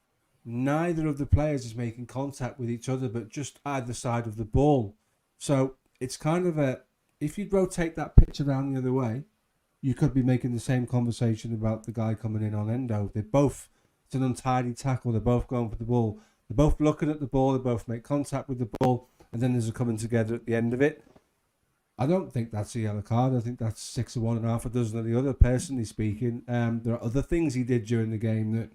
neither of the players is making contact with each other, but just either side of the ball. So it's kind of if you rotate that pitch around the other way, you could be making the same conversation about the guy coming in on Endo. It's an untidy tackle. They're both going for the ball. They're both looking at the ball. They both make contact with the ball, and then there's a coming together at the end of it. I don't think that's a yellow card. I think that's 6 of one and half a dozen of the other, personally speaking. There are other things he did during the game that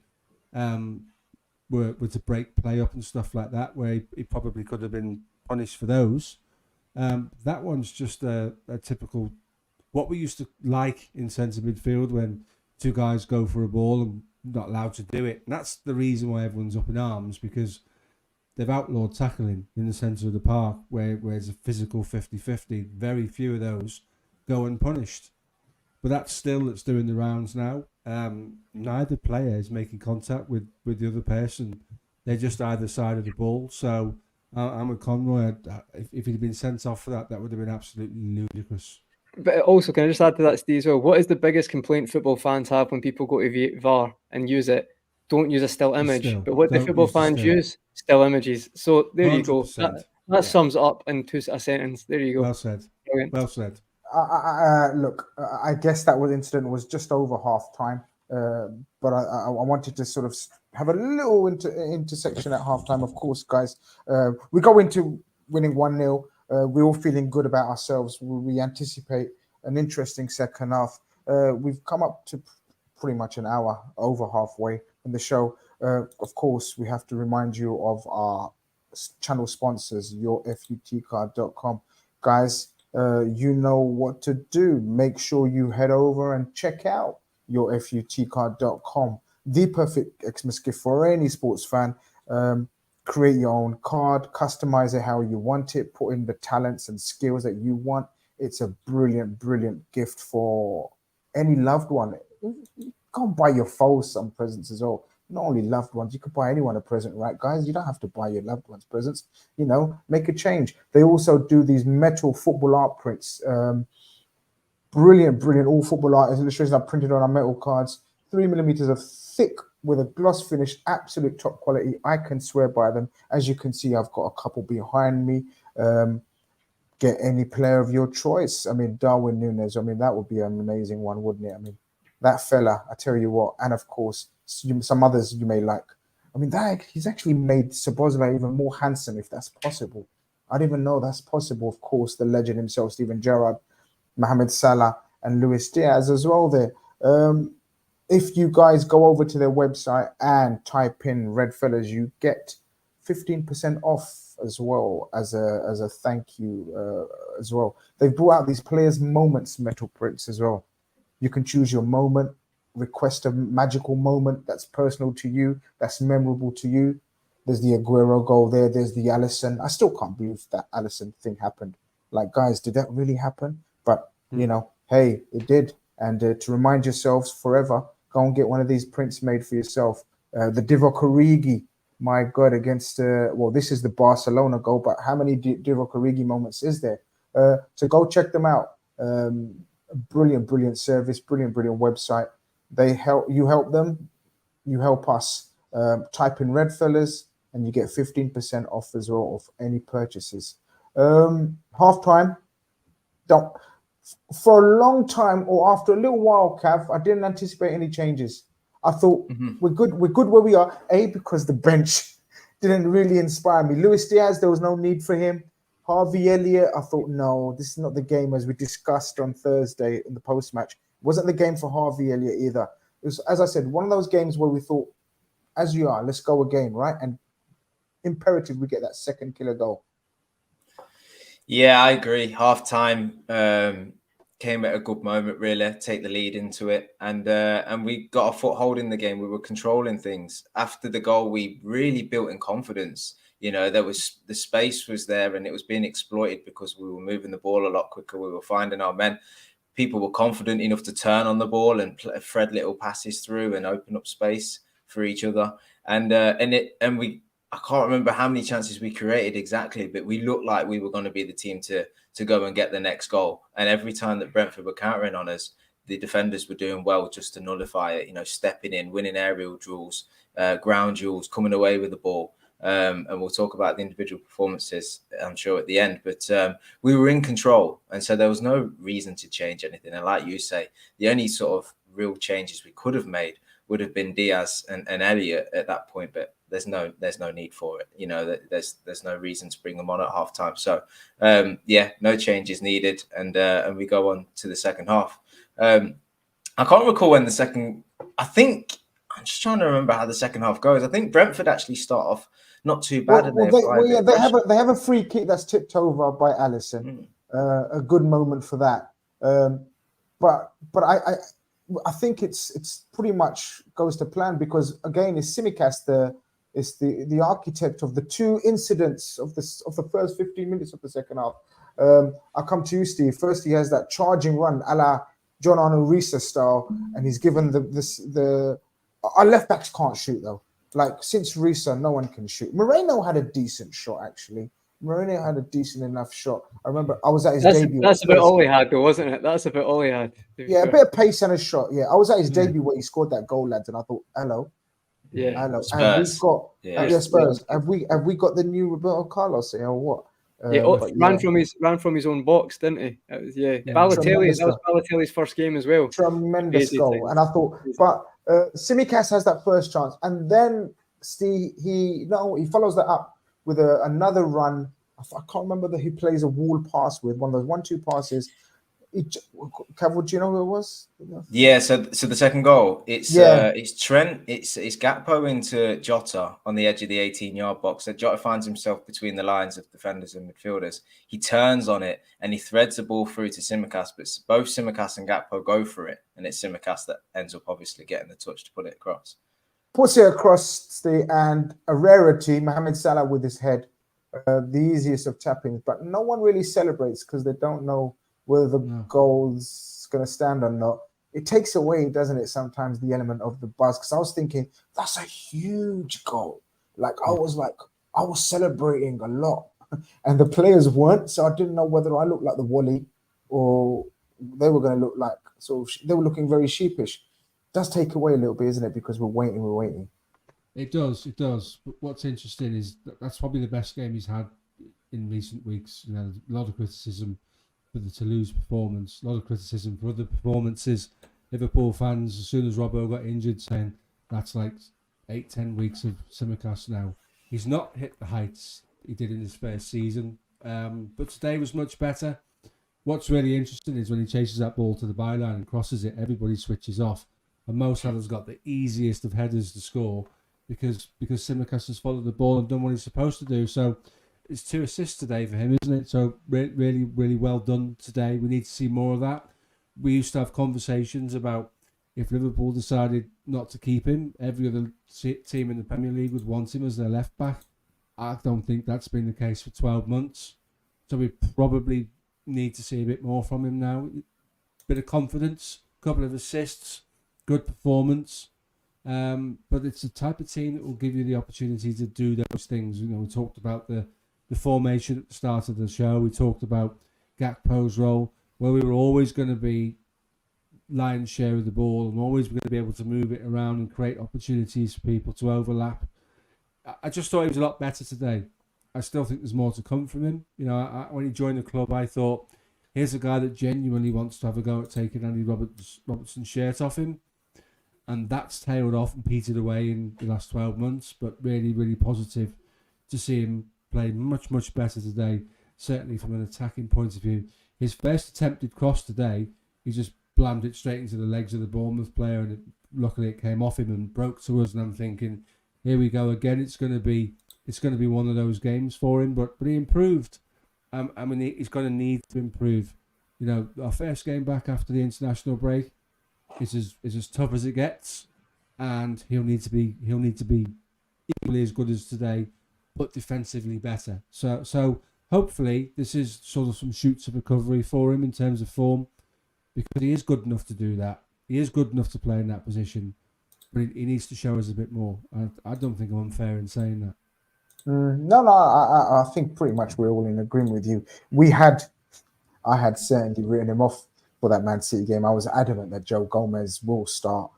were to break play up and stuff like that, where he probably could have been punished for those. That one's just a typical what we used to like in centre midfield when two guys go for a ball and not allowed to do it. And that's the reason why everyone's up in arms, because they've outlawed tackling in the centre of the park where it's a physical 50-50. Very few of those go unpunished. But that's doing the rounds now. Neither player is making contact with the other person. They're just either side of the ball. So I'm with Conroy. If he'd been sent off for that, that would have been absolutely ludicrous. But also, can I just add to that, Steve, as well? What is the biggest complaint football fans have when people go to VAR and use it? Don't use a still image. Still, but what do football fans use? Still images. So there you go. That sums it up into a sentence. There you go. Well said. Brilliant. Well said. Look, I guess that incident was just over half time. But I wanted to sort of have a little intersection at halftime. Of course, guys, we go into winning 1-0. We're all feeling good about ourselves. We anticipate an interesting second half. We've come up to pretty much an hour, over halfway in the show. Of course, we have to remind you of our channel sponsors, yourfutcard.com. Guys, you know what to do. Make sure you head over and check out yourfutcard.com. The perfect Xmas gift for any sports fan. Create your own card, customize it how you want it, put in the talents and skills that you want. It's a brilliant, brilliant gift for any loved one. Go and buy your foes some presents as well. Not only loved ones, you could buy anyone a present, right, guys? You don't have to buy your loved ones presents. Make a change. They also do these metal football art prints. Brilliant. All football art illustrations are printed on our metal cards. 3mm of thick with a gloss finish, absolute top quality. I can swear by them. As you can see, I've got a couple behind me. Get any player of your choice. I mean, Darwin Nunez. I mean, that would be an amazing one, wouldn't it? I mean, that fella, I tell you what. And of course, some others you may like. I mean, he's actually made Szoboszlai even more handsome, if that's possible. I didn't even know that's possible. Of course, the legend himself, Steven Gerrard, Mohamed Salah, and Luis Diaz as well there. If you guys go over to their website and type in Red Fellas, you get 15% off as well as a thank you as well. They've brought out these players' moments metal prints as well. You can choose your moment, request a magical moment that's personal to you, that's memorable to you. There's the Aguero goal there. There's the Allison. I still can't believe that Allison thing happened. Like, guys, did that really happen? But, hey, it did. And to remind yourselves forever, go and get one of these prints made for yourself. The Divock Origi, my God, against, this is the Barcelona goal, but how many Divock Origi moments is there? So go check them out. Brilliant service, brilliant website. You help them, you help us. Type in Red Fellas and you get 15% off as well of any purchases. Halftime, for a long time, or after a little while, Cav, I didn't anticipate any changes. I thought we're good where we are. Because the bench didn't really inspire me. Luis Diaz, there was no need for him. Harvey Elliott, I thought, no, this is not the game as we discussed on Thursday in the post-match. It wasn't the game for Harvey Elliott either. It was, as I said, one of those games where we thought, as you are, let's go again, right? And imperative we get that second killer goal. Yeah, I agree. Half-time came at a good moment, really, take the lead into it. And we got a foothold in the game. We were controlling things. After the goal, we really built in confidence. There was the space was there and it was being exploited because we were moving the ball a lot quicker. We were finding our men. People were confident enough to turn on the ball and thread little passes through and open up space for each other. I can't remember how many chances we created exactly, but we looked like we were going to be the team to go and get the next goal. And every time that Brentford were countering on us, the defenders were doing well just to nullify it, stepping in, winning aerial duels, ground duels, coming away with the ball. And we'll talk about the individual performances, I'm sure, at the end. But we were in control. And so there was no reason to change anything. And like you say, the only sort of real changes we could have made would have been Diaz and Elliott at that point. But there's no need for it. There's no reason to bring them on at halftime. So, no changes needed. And we go on to the second half. I can't recall when I'm just trying to remember how the second half goes. I think Brentford actually start off not too bad in their private they have a free kick that's tipped over by Allison. A good moment for that. But I think it's pretty much goes to plan, because again, it's Tsimikas the architect of the two incidents of the first 15 minutes of the second half. I'll come to you, Steve. First, he has that charging run, a la John Arnold Risa style, and he's given our left backs can't shoot though. Like since Risa, no one can shoot. Moreno had a decent shot actually. Moreno had a decent enough shot. I remember I was at his debut. That's about all he had, though, wasn't it? That's about all he had. Yeah, a bit of pace and a shot. Yeah, I was at his debut where he scored that goal, lads, and I thought, hello. Yeah, hello. Spurs. And we've got Spurs. Yeah. Have we got the new Roberto Carlos or what? Ran from his own box, didn't he? Balotelli. That was Balotelli's first game as well. Tremendous goal, and I thought, but Tsimikas has that first chance, and then Steve he follows that up with another run. I can't remember who plays a wall pass with, one of those 1-2 passes. Cav, do you know who it was? Yeah, so the second goal, it's Trent, it's Gakpo into Jota on the edge of the 18-yard box. So Jota finds himself between the lines of defenders and midfielders. He turns on it and he threads the ball through to Tsimikas, but both Tsimikas and Gakpo go for it, and it's Tsimikas that ends up obviously getting the touch to put it across. Puts it across and a rarity, Mohamed Salah with his head, the easiest of tappings, but no one really celebrates because they don't know whether the goal's going to stand or not. It takes away, doesn't it, sometimes the element of the buzz? Because I was thinking, that's a huge goal. I was celebrating a lot. And the players weren't, so I didn't know whether I looked like the Wally or they were going to look like, they were looking very sheepish. It does take away a little bit, isn't it? Because we're waiting. It does. But what's interesting is that's probably the best game he's had in recent weeks. You know, a lot of criticism for the Toulouse performance, a lot of criticism for other performances. Liverpool fans, as soon as Robbo got injured, saying that's like 8-10 weeks of Tsimikas now. He's not hit the heights he did in his first season, but today was much better. What's really interesting is when he chases that ball to the byline and crosses it, everybody switches off. And Mo Salah's got the easiest of headers to score because Tsimikas has followed the ball and done what he's supposed to do. So it's 2 assists today for him, isn't it? So really, really well done today. We need to see more of that. We used to have conversations about if Liverpool decided not to keep him, every other team in the Premier League would want him as their left back. I don't think that's been the case for 12 months. So we probably need to see a bit more from him now. Bit of confidence, couple of assists, good performance. But it's the type of team that will give you the opportunity to do those things. You know, we talked about the formation at the start of the show. We talked about Gakpo's role, where we were always going to be lion's share of the ball and always going to be able to move it around and create opportunities for people to overlap. I just thought he was a lot better today. I still think there's more to come from him. You know, when he joined the club, I thought, here's a guy that genuinely wants to have a go at taking Andy Robertson's shirt off him. And that's tailed off and petered away in the last 12 months. But really, really positive to see him play much, much better today, certainly from an attacking point of view. His first attempted cross today, he just blammed it straight into the legs of the Bournemouth player, and luckily it came off him and broke to us. And I'm thinking, here we go again. It's going to be one of those games for him. But he improved. I mean, he's going to need to improve. You know, our first game back after the international break is as tough as it gets, and he'll need to be equally as good as today, but defensively better. So hopefully this is sort of some shoots of recovery for him in terms of form, because he is good enough to do that. He is good enough to play in that position, but he needs to show us a bit more. I don't think I'm unfair in saying that. No, I think pretty much we're all in agreement with you. I had certainly written him off for that Man City game. I was adamant that Joe Gomez will start.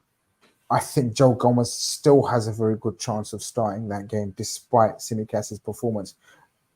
I think Joe Gomez still has a very good chance of starting that game, despite Tsimikas' performance.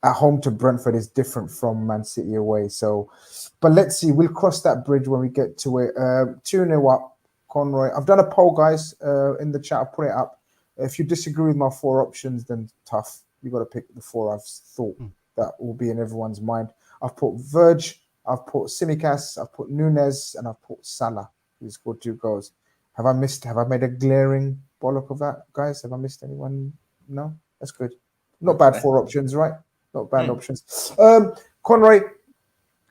At home to Brentford is different from Man City away. So, but let's see. We'll cross that bridge when we get to it. 2-0 up, Conroy. I've done a poll, guys, in the chat. I'll put it up. If you disagree with my 4 options, then tough. You've got to pick the 4 I've thought that will be in everyone's mind. I've put Verge, I've put Tsimikas, I've put Nunez, and I've put Salah, who scored 2 goals. Have I made a glaring bollock of that, guys? Have I missed anyone? No? That's good. Not bad 4 options, right? Not bad options. Conroy,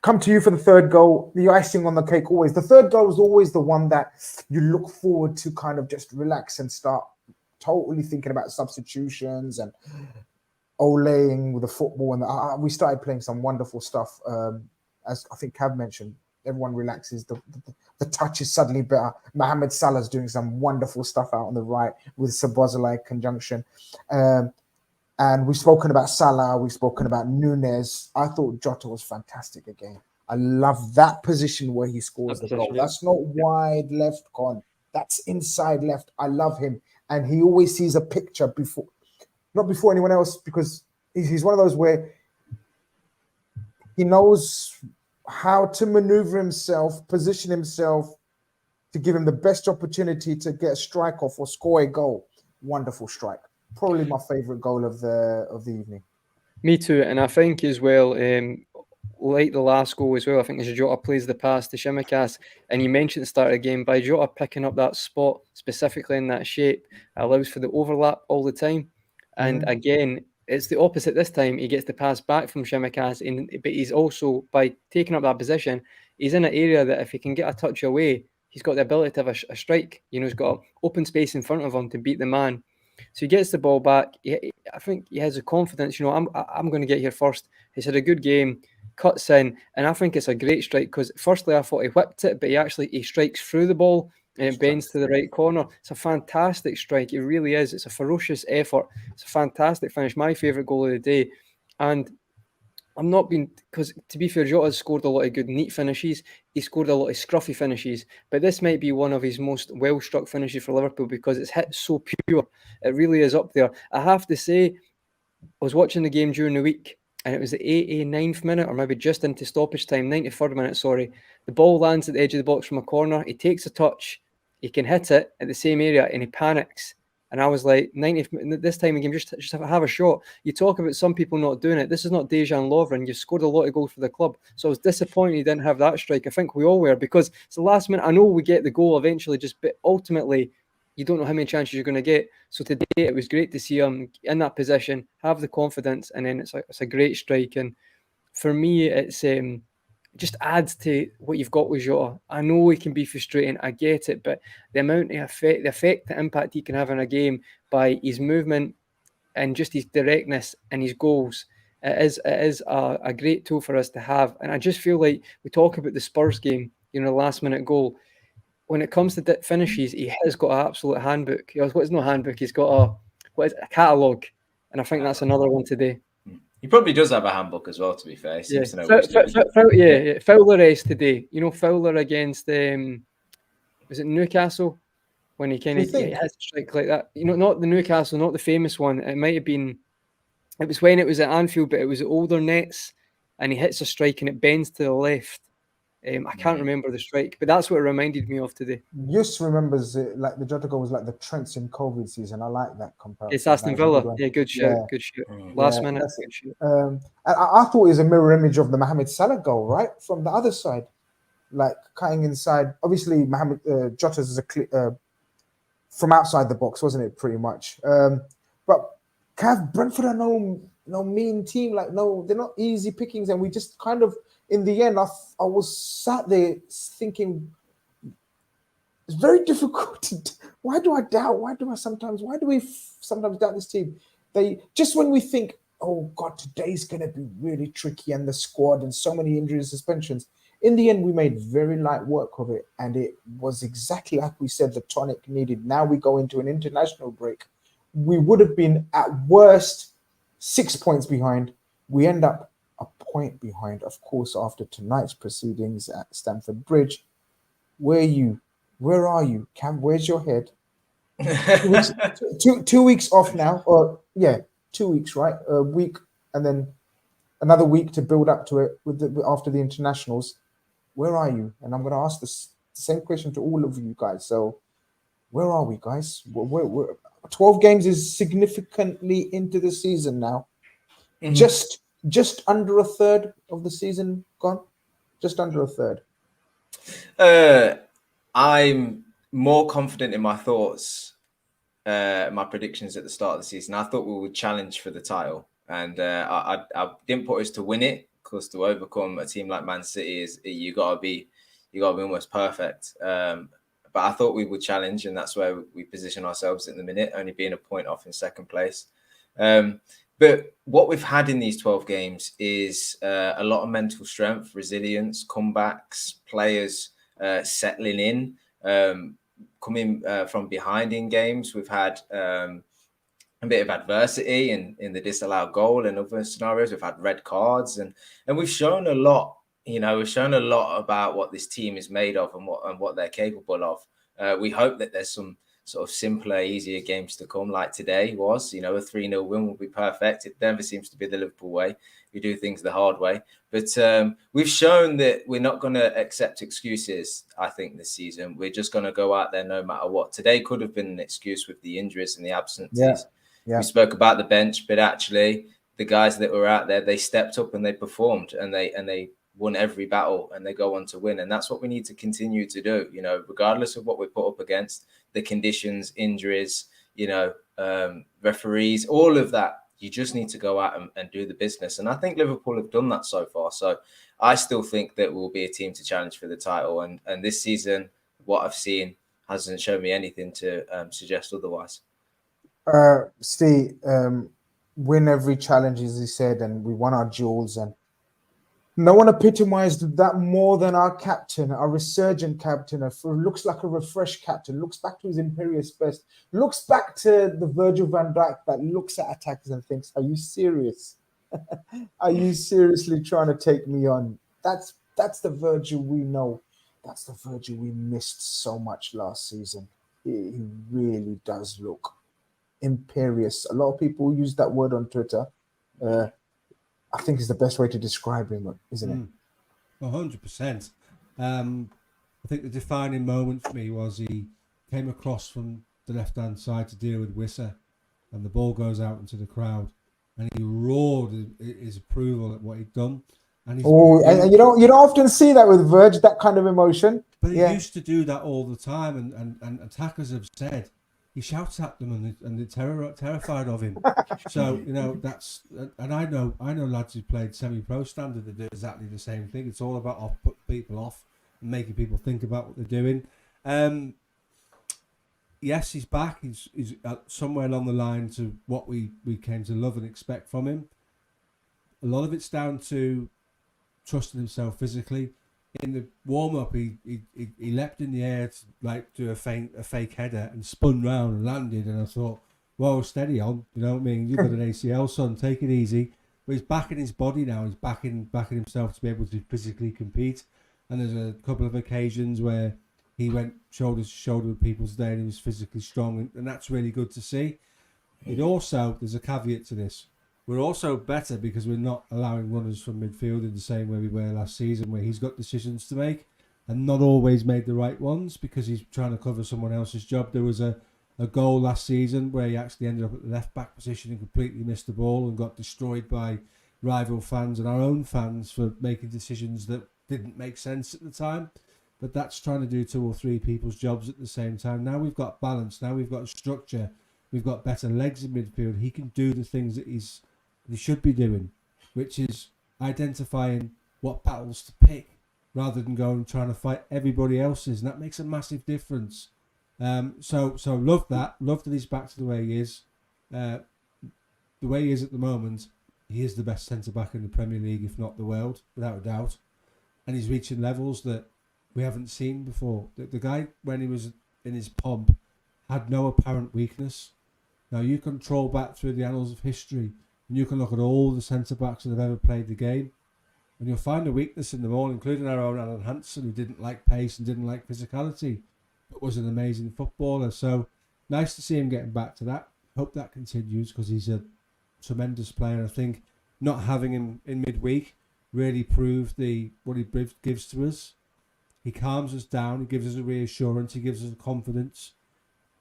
come to you for the third goal. The icing on the cake always. The third goal is always the one that you look forward to kind of just relax and start totally thinking about substitutions and olaying with the football. And we started playing some wonderful stuff. As I think Cav mentioned, everyone relaxes. The touch is suddenly better. Mohamed Salah's doing some wonderful stuff out on the right with Sabozalai conjunction. And we've spoken about Salah. We've spoken about Nunez. I thought Jota was fantastic again. I love that position where he scores the goal. That's not wide left, Con. That's inside left. I love him. And he always sees a picture not before anyone else, because he's one of those where he knows how to maneuver himself, position himself to give him the best opportunity to get a strike off or score a goal. Wonderful strike. Probably my favorite goal of the evening. Me too, and I think as well, like the last goal as well, I think as Jota plays the pass to Tsimikas, and you mentioned at the start of the game, by Jota picking up that spot specifically in that shape, allows for the overlap all the time. And again, it's the opposite this time. He gets the pass back from Tsimikas, but he's also, by taking up that position, he's in an area that if he can get a touch away, he's got the ability to have a strike. You know, he's got open space in front of him to beat the man. So he gets the ball back. I think he has the confidence. You know, I'm going to get here first. He's had a good game, cuts in, and I think it's a great strike because firstly I thought he whipped it, but he strikes through the ball and it bends to the right corner. It's a fantastic strike. It really is. It's a ferocious effort. It's a fantastic finish. My favourite goal of the day. And I'm not being, because to be fair, Jota's scored a lot of good neat finishes. He scored a lot of scruffy finishes, but this might be one of his most well-struck finishes for Liverpool because it's hit so pure. It really is up there. I have to say, I was watching the game during the week, and it was the 89th minute, or maybe just into stoppage time, 93rd minute, sorry. The ball lands at the edge of the box from a corner. He takes a touch. He can hit it at the same area, and he panics. And I was like, this time again, just have a shot. You talk about some people not doing it. This is not Dejan Lovren. You've scored a lot of goals for the club. So I was disappointed he didn't have that strike. I think we all were, because it's the last minute. I know we get the goal eventually, but ultimately, you don't know how many chances you're going to get. So today, it was great to see him in that position, have the confidence, and then it's a great strike. And for me, it's just adds to what you've got with Jota. I know he can be frustrating, I get it, but the amount of effect, the impact he can have in a game by his movement and just his directness and his goals, it is a great tool for us to have. And I just feel like we talk about the Spurs game, you know, the last minute goal. When it comes to finishes, he has got an absolute handbook. What's no handbook? He's got a catalogue, and I think that's another one today. He probably does have a handbook as well, to be fair. He seems to know what he's doing. Fowler S today. You know, Fowler against was it Newcastle? When he kind of has a strike like that. You know, not the Newcastle, not the famous one. It might have been, it was when it was at Anfield, but it was older nets, and he hits a strike and it bends to the left. I can't remember the strike, but that's what it reminded me of today. Just remembers it like the Jota goal was like the Trents in COVID season. I like that comparison. It's Aston Villa. Good shout. Good shoot. Last minute. Good shoot. I thought it was a mirror image of the Mohamed Salah goal, right? From the other side, like cutting inside. Obviously, Jota's is from outside the box, wasn't it? Pretty much. But Brentford are no mean team. Like, no, they're not easy pickings, and we just kind of, in the end, I was sat there thinking, it's very difficult why do we sometimes doubt this team? Just when we think, oh God, today's going to be really tricky, and the squad and so many injuries, suspensions, in the end, we made very light work of it, and it was exactly like we said, the tonic needed. Now we go into an international break. We would have been at worst 6 points behind. We end up a point behind, of course, after tonight's proceedings at Stamford Bridge. Where are you, Cam? Where's your head? 2 weeks off now, 2 weeks, right? A week, and then another week to build up to it after the internationals. Where are you? And I'm going to ask the same question to all of you guys. So, where are we, guys? We're 12 games is significantly into the season now. Mm-hmm. Just under a third of the season gone. Just under a third. I'm more confident in my thoughts my predictions at the start of the season. I thought we would challenge for the title, and I didn't put us to win it, because to overcome a team like Man City is you gotta be almost perfect. But I thought we would challenge, and that's where we position ourselves in the minute, only being a point off in second place. But what we've had in these 12 games is a lot of mental strength, resilience, comebacks, players settling in, coming from behind in games. We've had a bit of adversity in the disallowed goal and other scenarios. We've had red cards, and we've shown a lot. We've shown a lot about what this team is made of and what they're capable of. We hope that there's some sort of simpler, easier games to come, like today was. A 3-0 win will be perfect. It never seems to be the Liverpool way. We do things the hard way. But we've shown that we're not going to accept excuses, I think, this season. We're just going to go out there no matter what. Today could have been an excuse with the injuries and the absences. Yeah. We spoke about the bench, but actually the guys that were out there, they stepped up and they performed, and they won every battle, and they go on to win. And that's what we need to continue to do, regardless of what we're put up against, the conditions, injuries, referees, all of that. You just need to go out and do the business. And I think Liverpool have done that so far. So I still think that we'll be a team to challenge for the title. And this season, what I've seen hasn't shown me anything to suggest otherwise. Steve, win every challenge, as he said, and we won our duels, and no one epitomized that more than our captain, our resurgent captain, looks like a refreshed captain, looks back to his imperious best, looks back to the Virgil van Dijk that looks at attackers and thinks, are you serious? Are you seriously trying to take me on? That's the Virgil we know. That's the Virgil we missed so much last season. He really does look imperious. A lot of people use that word on Twitter. I think is the best way to describe him, isn't it? 100%. I think the defining moment for me was he came across from the left-hand side to deal with Wissa, and the ball goes out into the crowd, and he roared his approval at what he'd done. And you don't often see that with Virg, that kind of emotion. But he used to do that all the time, and attackers have said he shouts at them and they're terrified of him. So, that's... And I know lads who played semi-pro standard that do exactly the same thing. It's all about putting people off and making people think about what they're doing. Yes, he's back. He's somewhere along the line to what we came to love and expect from him. A lot of it's down to trusting himself physically. In the warm-up, he leapt in the air to do a fake header and spun round and landed, and I thought, whoa, steady on, you know what I mean? You've got an ACL, son, take it easy. But he's backing his body now, he's backing himself to be able to physically compete. And there's a couple of occasions where he went shoulder to shoulder with people today and he was physically strong, and that's really good to see. There's a caveat to this. We're also better because we're not allowing runners from midfield in the same way we were last season, where he's got decisions to make and not always made the right ones because he's trying to cover someone else's job. There was a goal last season where he actually ended up at the left-back position and completely missed the ball and got destroyed by rival fans and our own fans for making decisions that didn't make sense at the time. But that's trying to do 2 or 3 people's jobs at the same time. Now we've got balance. Now we've got structure. We've got better legs in midfield. He can do the things that he should be doing, which is identifying what battles to pick rather than going and trying to fight everybody else's, and that makes a massive difference. So love that. Love that he's back to the way he is. The way he is at the moment, he is the best centre-back in the Premier League, if not the world, without a doubt. And he's reaching levels that we haven't seen before. The guy, when he was in his pomp, had no apparent weakness. Now, you can troll back through the annals of history and you can look at all the centre-backs that have ever played the game, and you'll find a weakness in them all, including our own Alan Hansen, who didn't like pace and didn't like physicality, but was an amazing footballer. So nice to see him getting back to that. Hope that continues because he's a tremendous player. I think not having him in midweek really proved what he gives to us. He calms us down. He gives us a reassurance. He gives us a confidence.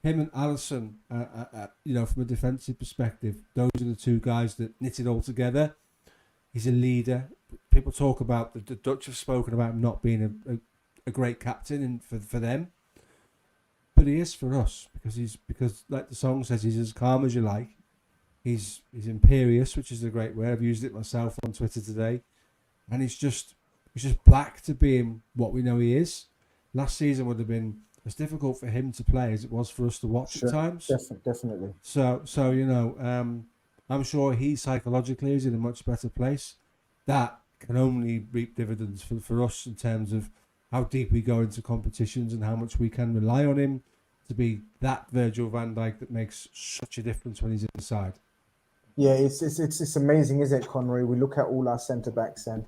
Him and Allison, from a defensive perspective, those are the 2 guys that knit it all together. He's a leader. People talk about, the Dutch have spoken about him not being a great captain for them. but he is for us because like the song says, he's as calm as you like. He's imperious, which is a great word. I've used it myself on Twitter today, and he's just back to being what we know he is. Last season would have been as difficult for him to play as it was for us to watch at times. Definitely. So I'm sure he psychologically is in a much better place. That can only reap dividends for us in terms of how deep we go into competitions and how much we can rely on him to be that Virgil van Dijk that makes such a difference when he's inside. Yeah, it's amazing, isn't it, Conroy? We look at all our centre backs and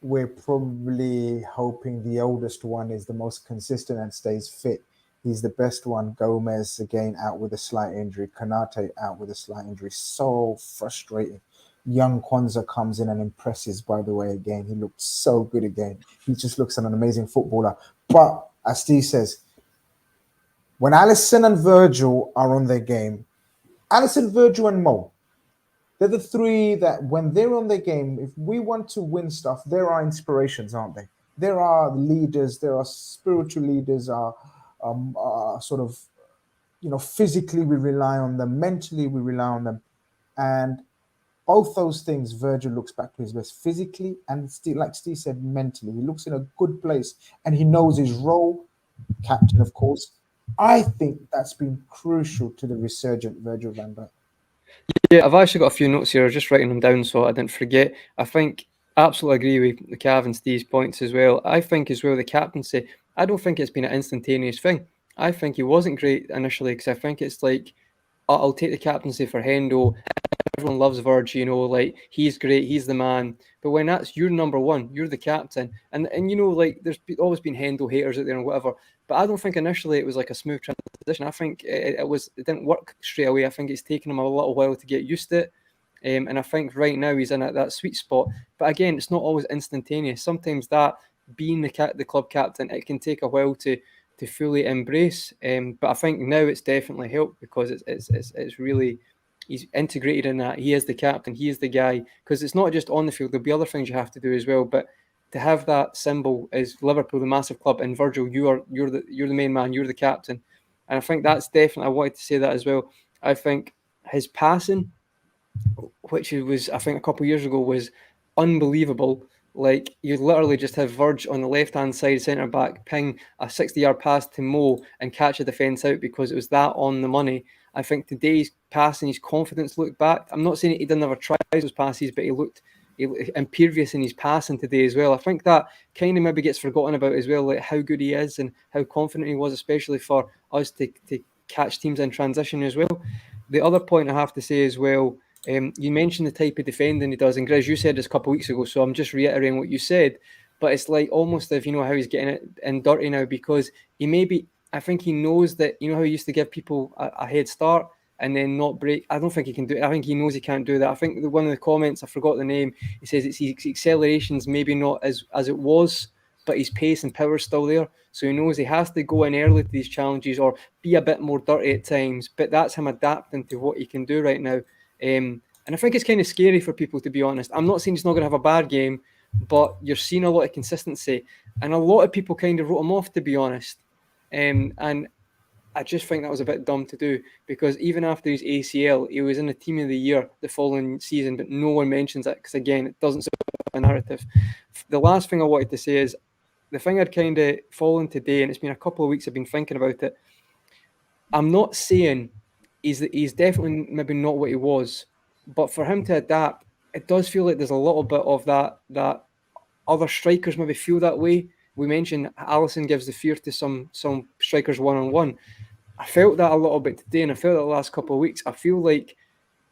we're probably hoping the oldest one is the most consistent and stays fit. He's the best one. Gomez, again, out with a slight injury. Konate out with a slight injury. So frustrating. Young Kwanzaa comes in and impresses, by the way, again. He looked so good again. He just looks like an amazing footballer. But, as Steve says, when Allison and Virgil are on their game, Allison, Virgil, and Mo, they're the three that when they're on their game, if we want to win stuff, there are inspirations, aren't they? There are leaders, there are spiritual leaders, sort of, physically we rely on them, mentally we rely on them. And both those things, Virgil looks back to his best physically and still, like Steve said, mentally. He looks in a good place and he knows his role, captain, of course. I think that's been crucial to the resurgent Virgil van Dijk. Yeah, I've actually got a few notes here, just writing them down so I didn't forget. I think absolutely agree with the Cav and Steve's points as well. I think as well the captaincy, I don't think it's been an instantaneous thing. I think he wasn't great initially because I think it's like, I'll take the captaincy for Hendo. Everyone loves Virg, like he's great, he's the man. But when that's your number one, you're the captain. And like there's always been Hendo haters out there and whatever. But I don't think initially it was like a smooth transition. I think it didn't work straight away. I think it's taken him a little while to get used to it. And I think right now he's in that sweet spot. But again, it's not always instantaneous. Sometimes that being the club captain, it can take a while to fully embrace. But I think now it's definitely helped because it's really, he's integrated in that. He is the captain. He is the guy. Because it's not just on the field. There'll be other things you have to do as well. But to have that symbol is Liverpool, the massive club, and Virgil, you're the main man. You're the captain. And I think that's definitely, I wanted to say that as well. I think his passing, which was, I think a couple of years ago, was unbelievable. Like, you literally just have Virg on the left-hand side, centre-back, ping a 60-yard pass to Mo and catch a defence out because it was that on the money. I think today's passing, his confidence looked back. I'm not saying he didn't ever try those passes, but he looked imperious in his passing today as well. I think that kind of maybe gets forgotten about as well, like how good he is and how confident he was, especially for us to catch teams in transition as well. The other point I have to say as well, you mentioned the type of defending he does, and Grizz, you said this a couple of weeks ago, so I'm just reiterating what you said, but it's like almost if how he's getting it in dirty now, because I think he knows that, how he used to give people a head start and then not break. I don't think he can do it. I think he knows he can't do that. I think one of the comments, I forgot the name, he says it's his acceleration's maybe not as it was, but his pace and power is still there. So he knows he has to go in early to these challenges or be a bit more dirty at times. But that's him adapting to what he can do right now. And I think it's kind of scary for people, to be honest. I'm not saying he's not going to have a bad game, but you're seeing a lot of consistency. And a lot of people kind of wrote him off, to be honest. And I just think that was a bit dumb to do, because even after his ACL, he was in the team of the year the following season, but no one mentions it because, again, it doesn't support the narrative. The last thing I wanted to say is the thing I'd kind of fallen today, and it's been a couple of weeks I've been thinking about it. I'm not saying he's definitely maybe not what he was, but for him to adapt, it does feel like there's a little bit of that other strikers maybe feel that way. We mentioned Allison gives the fear to some strikers one-on-one. I felt that a little bit today, and I felt that the last couple of weeks. I feel like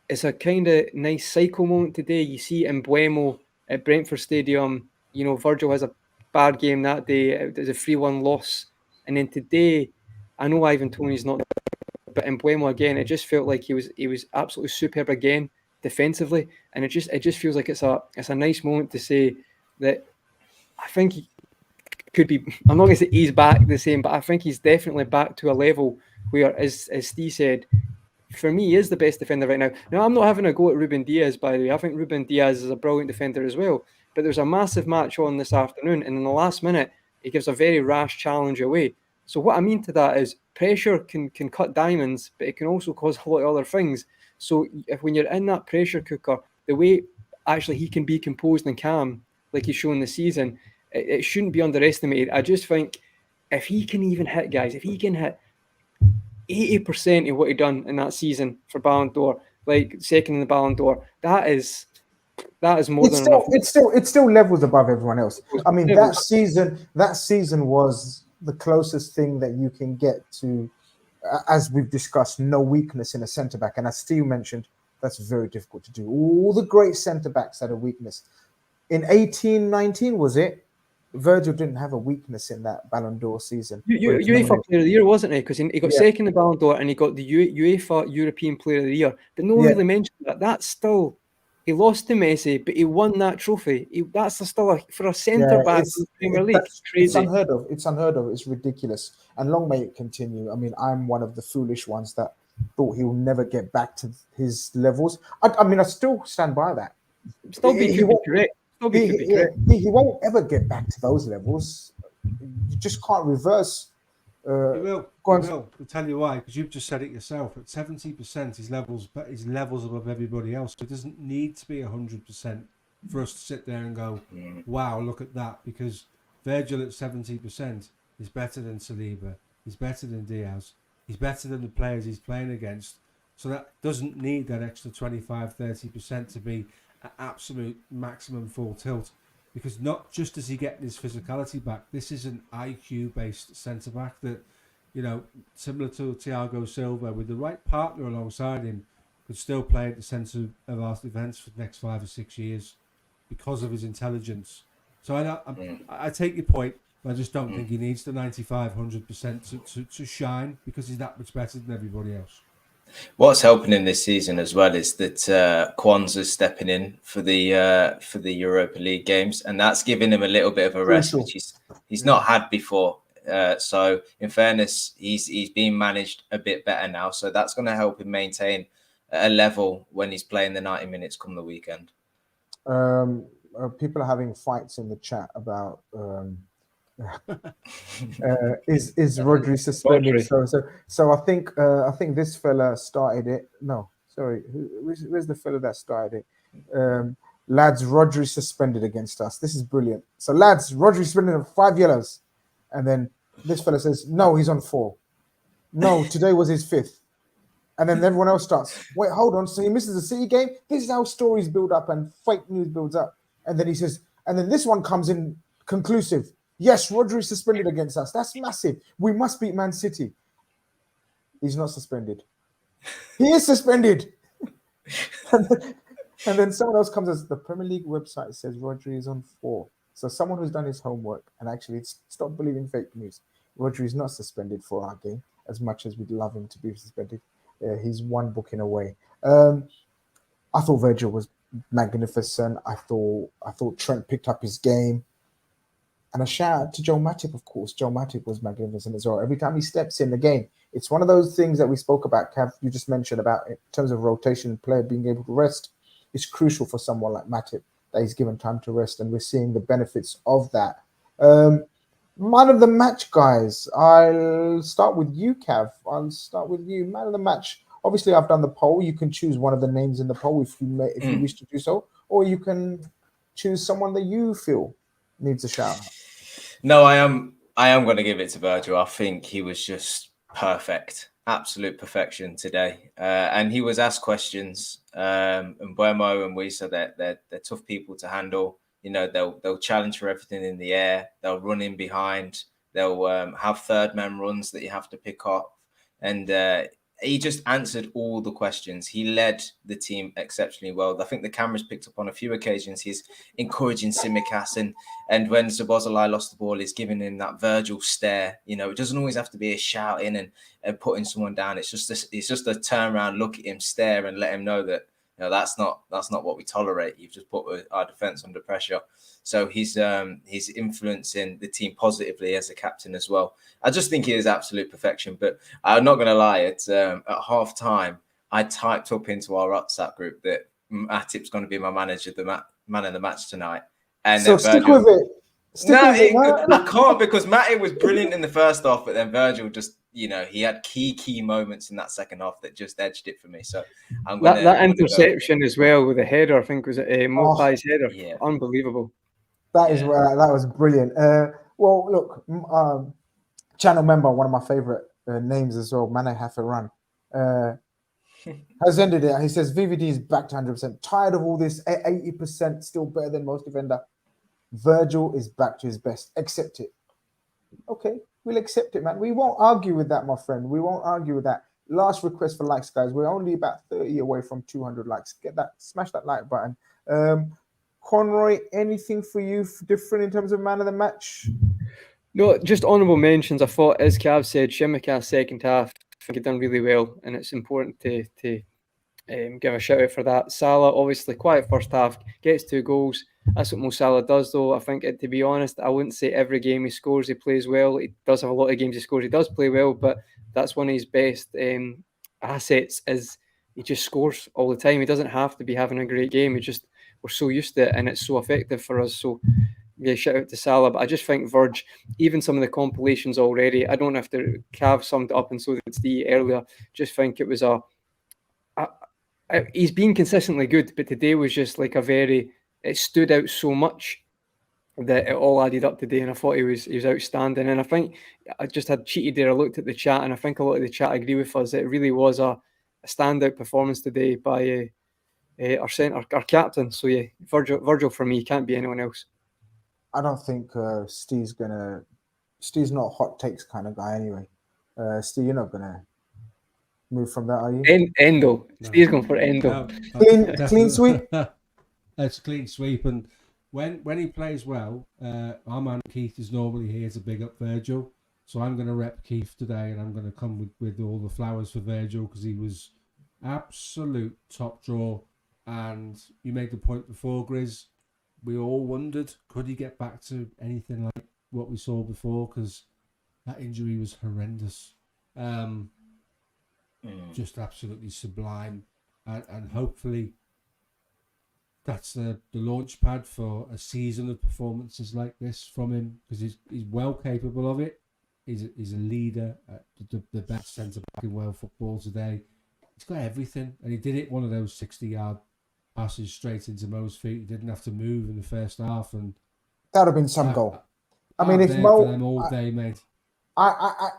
it's a kind of nice cycle moment today. You see Mbeumo at Brentford Stadium, Virgil has a bad game that day. There's a 3-1 loss. And then today, I know Ivan Toney's not, but Mbeumo again, it just felt like he was absolutely superb again defensively. And it just feels like it's a nice moment to say that I think he could be, I'm not going to say he's back the same, but I think he's definitely back to a level where, as Steve said, for me, he is the best defender right now. Now, I'm not having a go at Ruben Diaz, by the way. I think Ruben Diaz is a brilliant defender as well. But there's a massive match on this afternoon, and in the last minute, he gives a very rash challenge away. So what I mean to that is pressure can cut diamonds, but it can also cause a lot of other things. So if when you're in that pressure cooker, the way actually he can be composed and calm, like he's shown this season, it shouldn't be underestimated. I just think if he can even hit, guys, if he can hit 80% of what he done in that season for Ballon d'Or, like second in the Ballon d'Or, that is more than enough. It's still levels above everyone else. I mean, that season was the closest thing that you can get to, as we've discussed, no weakness in a centre back. And as Steve mentioned, that's very difficult to do. All the great centre backs had a weakness. In 18-19, was it? Virgil didn't have a weakness in that Ballon d'Or season. UEFA Player of the Year, wasn't he? Because he got second in the Ballon d'Or and he got the UEFA European Player of the Year. But no one really mentioned that. That's still, he lost to Messi, but he won that trophy. That's still for a centre back in the Premier League. It's crazy. It's unheard of. It's unheard of. It's ridiculous. And long may it continue. I mean, I'm one of the foolish ones that thought he'll never get back to his levels. I mean, I still stand by that. He won't ever get back to those levels. You just can't reverse. He will. I'll tell you why, because you've just said it yourself. At 70%, his levels above everybody else. It doesn't need to be 100% for us to sit there and go, "Wow, look at that!" Because Virgil at 70% is better than Saliba. He's better than Diaz. He's better than the players he's playing against. So that doesn't need that extra 25-30% to be at absolute maximum full tilt, because not just does he get his physicality back, this is an IQ based centre back that, you know, similar to Thiago Silva, with the right partner alongside him, could still play at the centre of our defence for the next 5 or 6 years because of his intelligence. So I take your point, but I just don't think he needs the 95-100% to shine, because he's that much better than everybody else. What's helping in this season as well is that Kwanzaa's stepping in for the Europa League games, and that's giving him a little bit of a rest, which he's not had before. So in fairness, he's being managed a bit better now, so that's going to help him maintain a level when he's playing the 90 minutes come the weekend. People are having fights in the chat about is Rodri suspended? So I think this fella started it. No, sorry, where's the fella that started it? Lads, Rodri suspended against us. This is brilliant. So lads, Rodri suspended on 5 yellows, and then this fella says no, he's on 4. No, today was his 5th. And then everyone else starts, wait, hold on. So he misses the City game. This is how stories build up and fake news builds up. And then he says, and then this one comes in conclusive. Yes, Rodri suspended against us. That's massive. We must beat Man City. He's not suspended. He is suspended. and then someone else comes as the Premier League website says Rodri is on 4. So someone who's done his homework and actually stopped believing fake news. Rodri is not suspended for our game, as much as we'd love him to be suspended. He's one booking away. I thought Virgil was magnificent. I thought Trent picked up his game. And a shout out to Joe Matip, of course. Joe Matip was magnificent as well. Every time he steps in the game, it's one of those things that we spoke about, Cav, you just mentioned about in terms of rotation, player being able to rest. It's crucial for someone like Matip that he's given time to rest, and we're seeing the benefits of that. Man of the match, guys. I'll start with you, Cav. I'll start with you. Man of the match. Obviously, I've done the poll. You can choose one of the names in the poll if you wish to do so, or you can choose someone that you feel needs a shout out. No, I am going to give it to Virgil. I think he was just perfect, absolute perfection today. And he was asked questions. And Buemo and we said that they're tough people to handle. You know, they'll challenge for everything in the air. They'll run in behind. They'll have third man runs that you have to pick up. And he just answered all the questions. He led the team exceptionally well. I think the cameras picked up on a few occasions. He's encouraging Tsimikas, and when Szoboszlai lost the ball, he's giving him that Virgil stare. You know, it doesn't always have to be a shouting and putting someone down. It's just a turn around, look at him, stare, and let him know that, you know, that's not what we tolerate. You've just put our defense under pressure. So he's influencing the team positively as a captain as well. I just think he is absolute perfection. But I'm not going to lie, at half time, I typed up into our WhatsApp group that Matip's going to be my manager, the man of the match tonight. And so stick with it. I can't, because Matty was brilliant in the first half, but then Virgil just, he had key moments in that second half that just edged it for me. So I'm gonna that interception as well with the header. I think was it Mopai's header. Yeah. Unbelievable. That was brilliant. Well, look, channel member, one of my favorite names as well, Mane Hafaran, has ended it. He says VVD is back to 100%. Tired of all this 80%, still better than most defender. Virgil is back to his best. Accept it. Okay, we'll accept it, man. We won't argue with that, my friend. We won't argue with that. Last request for likes, guys. We're only about 30 away from 200 likes. Smash that like button. Conroy, anything for you different in terms of man of the match? No, just honourable mentions. I thought, as Cav said, Shimika's second half, I think he done really well, and it's important to give a shout out for that. Salah, obviously, quiet first half, gets 2 goals. That's what Mo Salah does, though. I think, to be honest, I wouldn't say every game he scores, he plays well. He does have a lot of games he scores, he does play well, but that's one of his best assets, is he just scores all the time. He doesn't have to be having a great game. We're so used to it, and it's so effective for us. So, yeah, shout out to Salah. But I just think Virg, even some of the compilations already, I don't know if Cav summed it up, and so did Steve earlier. Just think it was he's been consistently good, but today was just like it stood out so much that it all added up today, and I thought he was outstanding. And I think I just had cheated there. I looked at the chat, and I think a lot of the chat agree with us. It really was a standout performance today by our captain. So yeah, Virgil for me, can't be anyone else. I don't think Steve's not a hot takes kind of guy anyway. Steve, you're not gonna move from that, are you? Endo. No. Steve's going for Endo. Clean sweep. It's a clean sweep, and when he plays well, our man Keith is normally here to big up Virgil. So I'm going to rep Keith today, and I'm going to come with all the flowers for Virgil, because he was absolute top draw. And you made the point before, Grizz. We all wondered, could he get back to anything like what we saw before? Because that injury was horrendous. Just absolutely sublime. And hopefully that's the launch pad for a season of performances like this from him, because he's well capable of it. He's a leader, the best centre-back in world football today. He's got everything. And he did it, one of those 60-yard passes straight into Mo's feet. He didn't have to move in the first half, and that would have been some goal. I mean, if Mo, for them all day, mate. A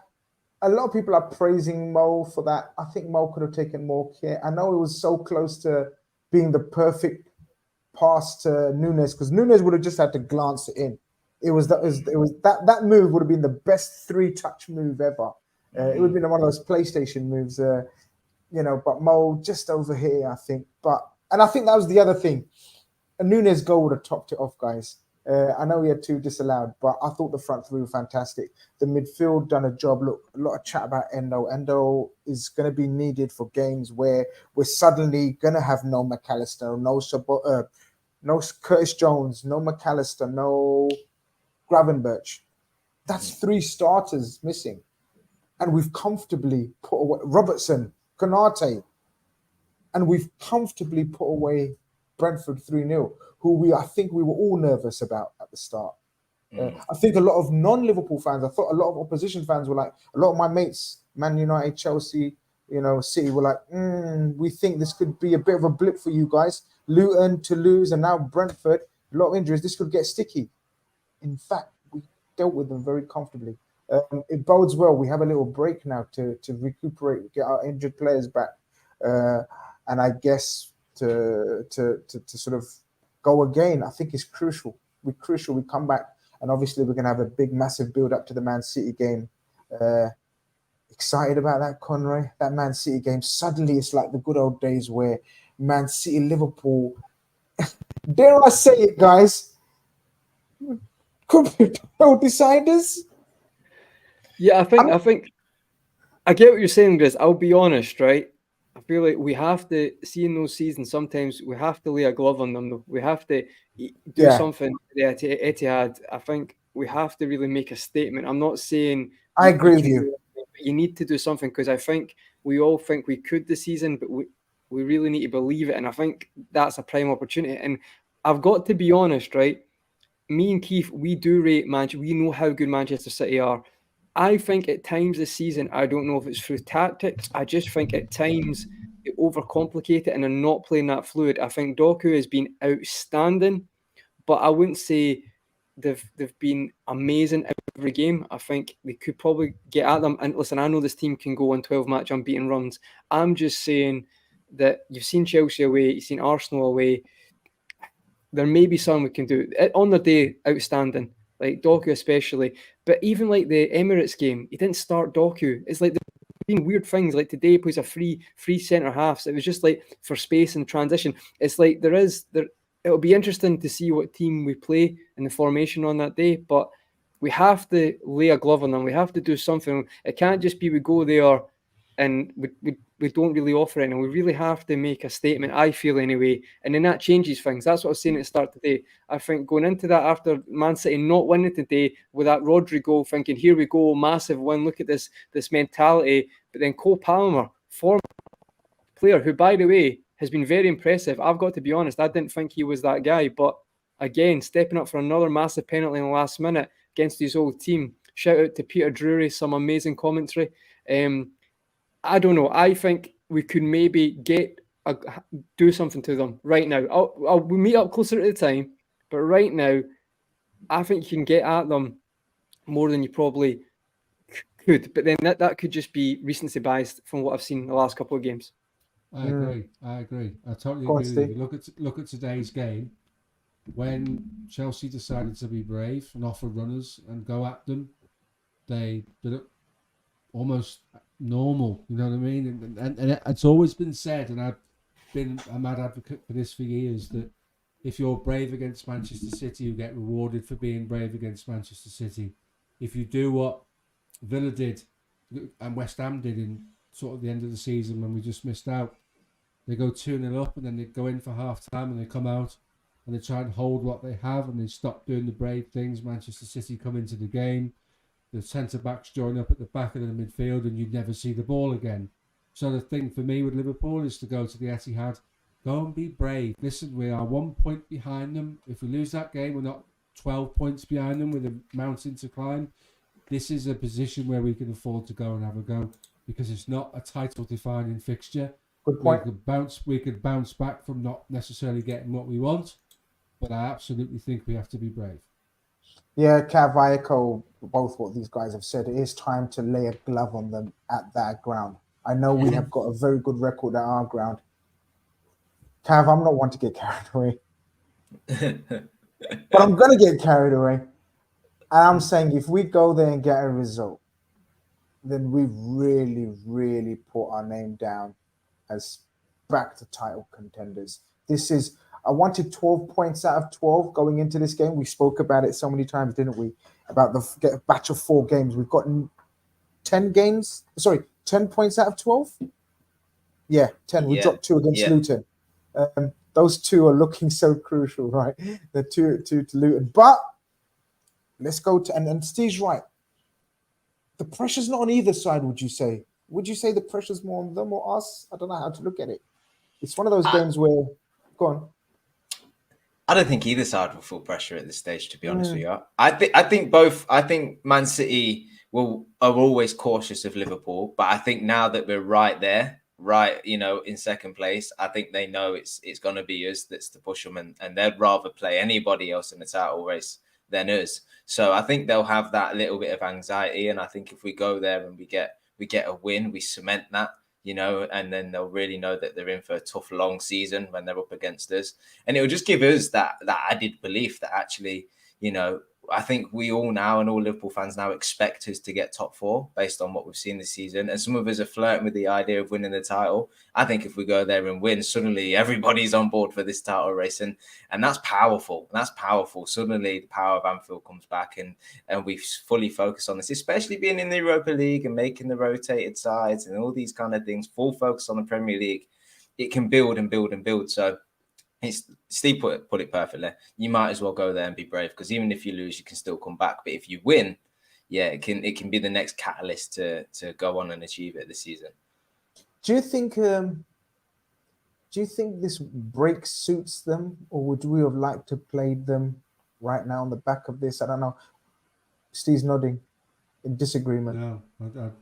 lot of people are praising Mo for that. I think Mo could have taken more care. I know it was so close to being the perfect pass to Nunez, because Nunez would have just had to glance it in. It was that move would have been the best 3-touch move ever. It would have been one of those PlayStation moves, But Mo just over here, I think. And I think that was the other thing. A Nunez goal would have topped it off, guys. I know he had 2 disallowed, but I thought the front 3 were fantastic. The midfield done a job. Look, a lot of chat about Endo. Endo is going to be needed for games where we're suddenly going to have no McAllister, no Curtis Jones, no McAllister, no Gravenberch. That's 3 starters missing. And we've comfortably put away Robertson, Konate, and we've comfortably put away Brentford 3-0, who I think we were all nervous about at the start. I think a lot of non-Liverpool fans, I thought a lot of opposition fans were like, a lot of my mates, Man United, Chelsea, City, were like, we think this could be a bit of a blip for you guys. Luton, Toulouse, and now Brentford, a lot of injuries. This could get sticky. In fact, we dealt with them very comfortably. It bodes well. We have a little break now to recuperate, get our injured players back. And I guess to sort of go again, I think is crucial. We come back, and obviously we're going to have a big, massive build-up to the Man City game. Excited about that, Conroy? That Man City game. Suddenly it's like the good old days where Man City, Liverpool, dare I say it, guys, could be deciders. Yeah, I think I get what you're saying, Grizz. I'll be honest, right? I feel like we have to see in those seasons, sometimes we have to lay a glove on them, though. We have to do something to Etihad. I think we have to really make a statement. I'm not saying... I agree with you. You need to do something, because I think we all think we could this season, but we really need to believe it. And I think that's a prime opportunity. And I've got to be honest, right? me and Keith, we do rate Manchester. We know how good Manchester City are. I think at times this season, I don't know if it's through tactics. I just think at times they overcomplicate it and are not playing that fluid. I think Doku has been outstanding, but I wouldn't say they've been amazing every game. I think they could probably get at them. And listen, I know this team can go on 12-match unbeaten runs. I'm just saying that you've seen Chelsea away, you've seen Arsenal away. There may be something we can do. On the day, outstanding, like Doku especially. But even like the Emirates game, he didn't start Doku. It's like been weird things. Like today he plays a free centre halves. It was just like for space and transition. It's like there. It'll be interesting to see what team we play and the formation on that day. But we have to lay a glove on them. We have to do something. It can't just be we go there and we don't really offer it, and we really have to make a statement, I feel anyway, and then that changes things. That's what I was saying at the start today. I think going into that after Man City not winning today with that Rodri goal, thinking, here we go, massive win, look at this mentality, but then Cole Palmer, former player who, by the way, has been very impressive. I've got to be honest, I didn't think he was that guy, but again, stepping up for another massive penalty in the last minute against his old team. Shout out to Peter Drury, some amazing commentary. I don't know. I think we could maybe do something to them right now. We'll meet up closer to the time, but right now, I think you can get at them more than you probably could. But then that could just be recency biased from what I've seen in the last couple of games. I agree. I totally agree with you. Look at today's game. When Chelsea decided to be brave and offer runners and go at them, they did it almost normal, you know what I mean? And it's always been said, and I've been a mad advocate for this for years, that if you're brave against Manchester City, you get rewarded for being brave against Manchester City. If you do what Villa did and West Ham did in sort of the end of the season when we just missed out, they go 2-0 up and then they go in for half time and they come out and they try and hold what they have and they stop doing the brave things. Manchester City come into the game, the centre-backs join up at the back of the midfield and you never see the ball again. So the thing for me with Liverpool is to go to the Etihad, go and be brave. Listen, we are 1 point behind them. If we lose that game, we're not 12 points behind them with a mountain to climb. This is a position where we can afford to go and have a go because it's not a title-defining fixture. Good point. We could bounce back from not necessarily getting what we want, but I absolutely think we have to be brave. Yeah, Cav, I echo both what these guys have said. It is time to lay a glove on them at that ground. I know we have got a very good record at our ground. Cav, I'm not one to get carried away. But I'm going to get carried away. And I'm saying if we go there and get a result, then we've really, really put our name down as back to title contenders. I wanted 12 points out of 12 going into this game. We spoke about it so many times, didn't we? About the batch of 4 games. We've gotten 10 points out of 12? Yeah, 10. We dropped 2 against Luton. Those 2 are looking so crucial, right? The 2 to Luton. But let's go to, and Steve's right. The pressure's not on either side, would you say? Would you say the pressure's more on them or us? I don't know how to look at it. It's one of those games where, go on. I don't think either side will feel pressure at this stage, to be honest with you. I think both. I think Man City are always cautious of Liverpool, but I think now that we're right there, in second place, I think they know it's going to be us that's to push them, and they'd rather play anybody else in the title race than us. So I think they'll have that little bit of anxiety, and I think if we go there and we get a win, we cement that. And then they'll really know that they're in for a tough, long season when they're up against us. And it'll just give us that added belief that actually, I think we all now and all Liverpool fans now expect us to get top 4 based on what we've seen this season. And some of us are flirting with the idea of winning the title. I think if we go there and win, suddenly everybody's on board for this title race. And that's powerful. Suddenly the power of Anfield comes back and we fully focus on this, especially being in the Europa League and making the rotated sides and all these kind of things, full focus on the Premier League. It can build and build and build. So Steve put it perfectly. You might as well go there and be brave because even if you lose, you can still come back. But if you win, it can be the next catalyst to go on and achieve it this season. Do you think this break suits them, or would we have liked to play them right now on the back of this? I don't know. Steve's nodding in disagreement. No,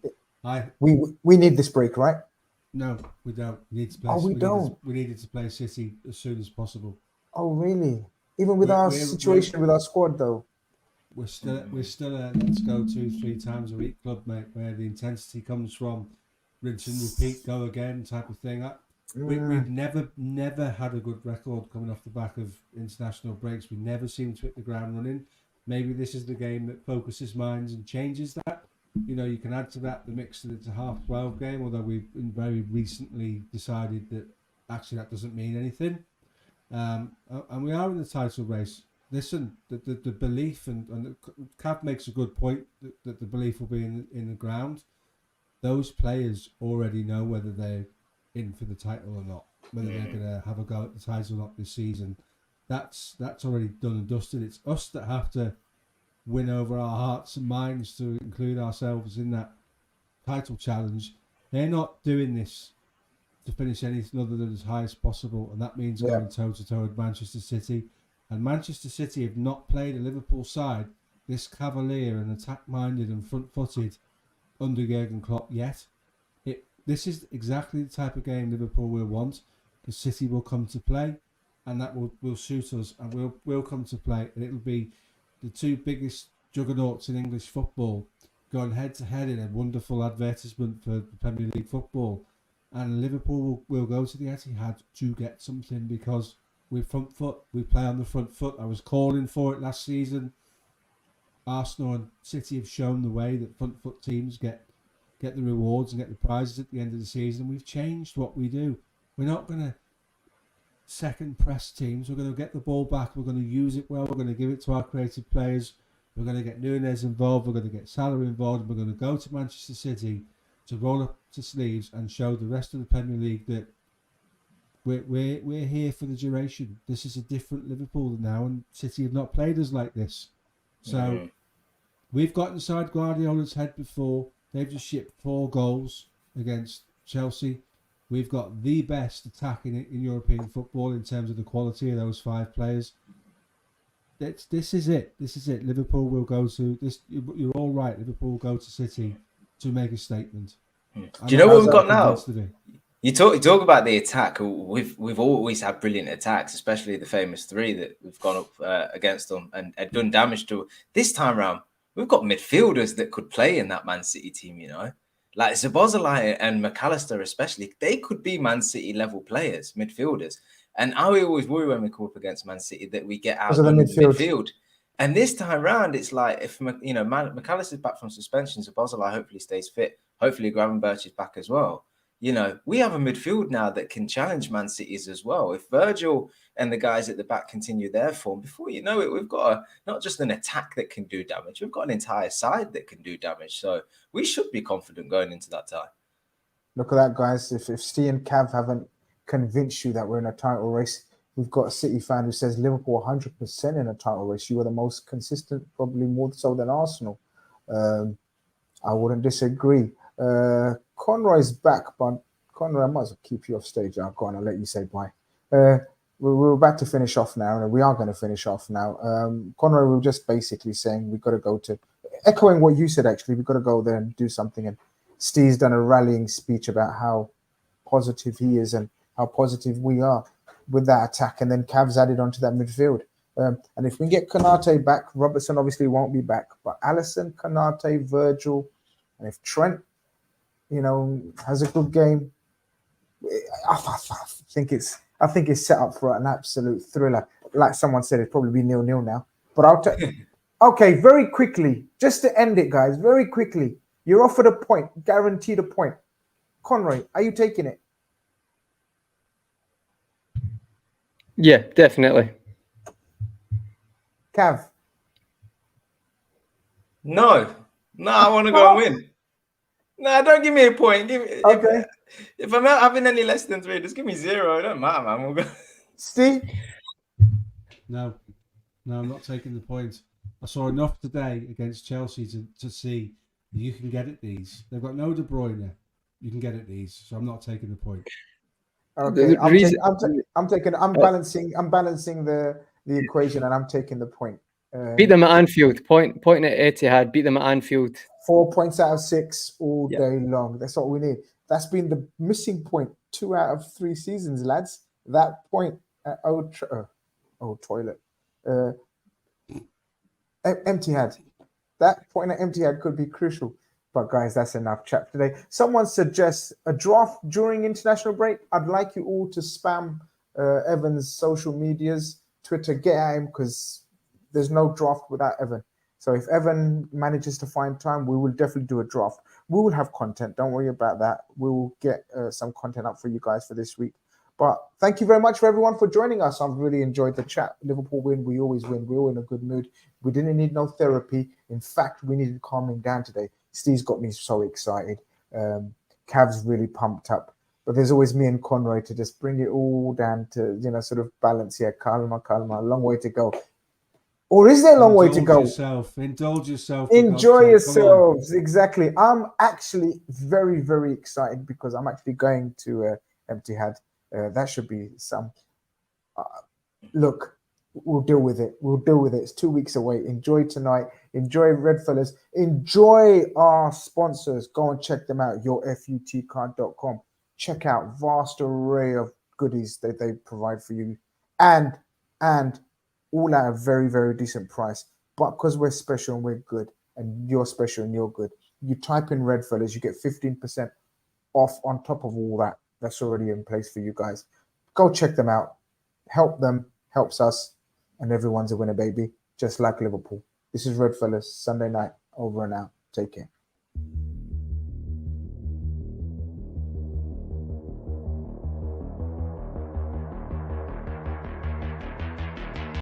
We need this break, right? No, we don't. We need to play. Oh, we don't. We needed to play City as soon as possible. Oh, really? Even with our situation with our squad, though. We're still a let's go 2-3 times a week club, mate, where the intensity comes from rinse and repeat, go again type of thing. We've never had a good record coming off the back of international breaks. We never seem to hit the ground running. Maybe this is the game that focuses minds and changes that. You know, you can add to that the mix that it's a 12:30 game, although we've very recently decided that actually that doesn't mean anything. And we are in the title race. Listen, the belief, and Cav makes a good point that the belief will be in the ground. Those players already know whether they're in for the title or not, whether they're going to have a go at the title or not this season. That's already done and dusted. It's us that have to win over our hearts and minds to include ourselves in that title challenge. They're not doing this to finish anything other than as high as possible, and that means going toe-to-toe with Manchester City. And Manchester City have not played a Liverpool side this cavalier and attack-minded and front-footed under Jurgen Klopp yet. This is exactly the type of game Liverpool will want, because City will come to play, and that will suit us, and we'll come to play, and it'll be the two biggest juggernauts in English football going head-to-head in a wonderful advertisement for the Premier League football. And Liverpool will go to the Etihad to get something, because we front foot. We play on the front foot. I was calling for it last season. Arsenal and City have shown the way that front foot teams get the rewards and get the prizes at the end of the season. We've changed what we do. We're not going to second press teams. We're going to get the ball back. We're going to use it well. We're going to give it to our creative players. We're going to get Nunez involved. We're going to get Salah involved. We're going to go to Manchester City to roll up the sleeves and show the rest of the Premier League that we're here for the duration. This is a different Liverpool now, and City have not played us like this. So we've got inside Guardiola's head before. They've just shipped 4 goals against Chelsea. We've got the best attack in European football in terms of the quality of those 5 players. This is it. This is it. Liverpool will go to this. You're all right. Liverpool will go to City to make a statement. Do you know what we've got now? Today. You talk about the attack. We've always had brilliant attacks, especially the famous 3 that we've gone up against them and done damage to. This time around, we've got midfielders that could play in that Man City team. You know, like Szoboszlai and McAllister, especially, they could be Man City level players, midfielders. And I always worry when we come up against Man City that we get out of the midfield. And this time around, it's like if McAllister's back from suspension, Szoboszlai hopefully stays fit. Hopefully, Gravenberch is back as well. You know, we have a midfield now that can challenge Man City's as well. If Virgil and the guys at the back continue their form, before you know it, we've got not just an attack that can do damage, we've got an entire side that can do damage. So we should be confident going into that tie. Look at that, guys. If Steve and Cav haven't convinced you that we're in a title race, we've got a City fan who says Liverpool 100% in a title race. You are the most consistent, probably more so than Arsenal. I wouldn't disagree. Conroy's back, but Conroy, I might as well keep you off stage. I'll go on and let you say bye. We're about to finish off now, and we are going to finish off now. Conroy, we were just basically saying we've got to go to, echoing what you said, actually, we've got to go there and do something. And Steve's done a rallying speech about how positive he is and how positive we are with that attack. And then Cav's added onto that midfield. And if we get Konate back, Robertson obviously won't be back, but Allison, Konate, Virgil, and if Trent, has a good game, I think it's set up for an absolute thriller. Like someone said, it'd probably be 0-0 now. But I'll okay, very quickly, just to end it, guys, very quickly. You're offered a point, guaranteed a point. Conroy, are you taking it? Yeah, definitely. Cav? No, I want to go and win. No, don't give me a point. Okay. If I'm not having any less than 3, just give me 0. It don't matter, man. We'll go. Steve? No, I'm not taking the point. I saw enough today against Chelsea to see you can get at these. They've got no De Bruyne. You can get at these, so I'm not taking the point. Okay, I'm balancing the equation, and I'm taking the point. Beat them at Anfield. Pointing at Etihad. Beat them at Anfield. 4 points out of 6 all Yeah. day long. That's what we need. That's been the missing point 2 out of 3 seasons, lads. That point at toilet. Etihad. That point at Etihad could be crucial. But guys, that's enough chat today. Someone suggests a draft during international break. I'd like you all to spam Evan's social medias, Twitter, get at him, because there's no draft without Evan. So if Evan manages to find time, we will definitely do a draft. We will have content. Don't worry about that. We will get some content up for you guys for this week. But thank you very much for everyone for joining us. I've really enjoyed the chat. Liverpool win. We always win. We're all in a good mood. We didn't need no therapy. In fact, we needed calming down today. Steve's got me so excited. Cav's really pumped up. But there's always me and Conroy to just bring it all down to, sort of balance here. Calma. A long way to go. Or is there a long way to go? Indulge yourself. Enjoy yourselves. Exactly. I'm actually very, very excited because I'm actually going to Etihad. That should be some. Look, we'll deal with it. It's 2 weeks away. Enjoy tonight. Enjoy Redfellas. Enjoy our sponsors. Go and check them out. yourfutcard.com. Check out vast array of goodies that they provide for you, and all at a very, very decent price. But because we're special and we're good, and you're special and you're good, you type in Redfellas, you get 15% off on top of all that. That's already in place for you guys. Go check them out. Help them, helps us, and everyone's a winner, baby. Just like Liverpool. This is Redfellas, Sunday night. Over and out. Take care.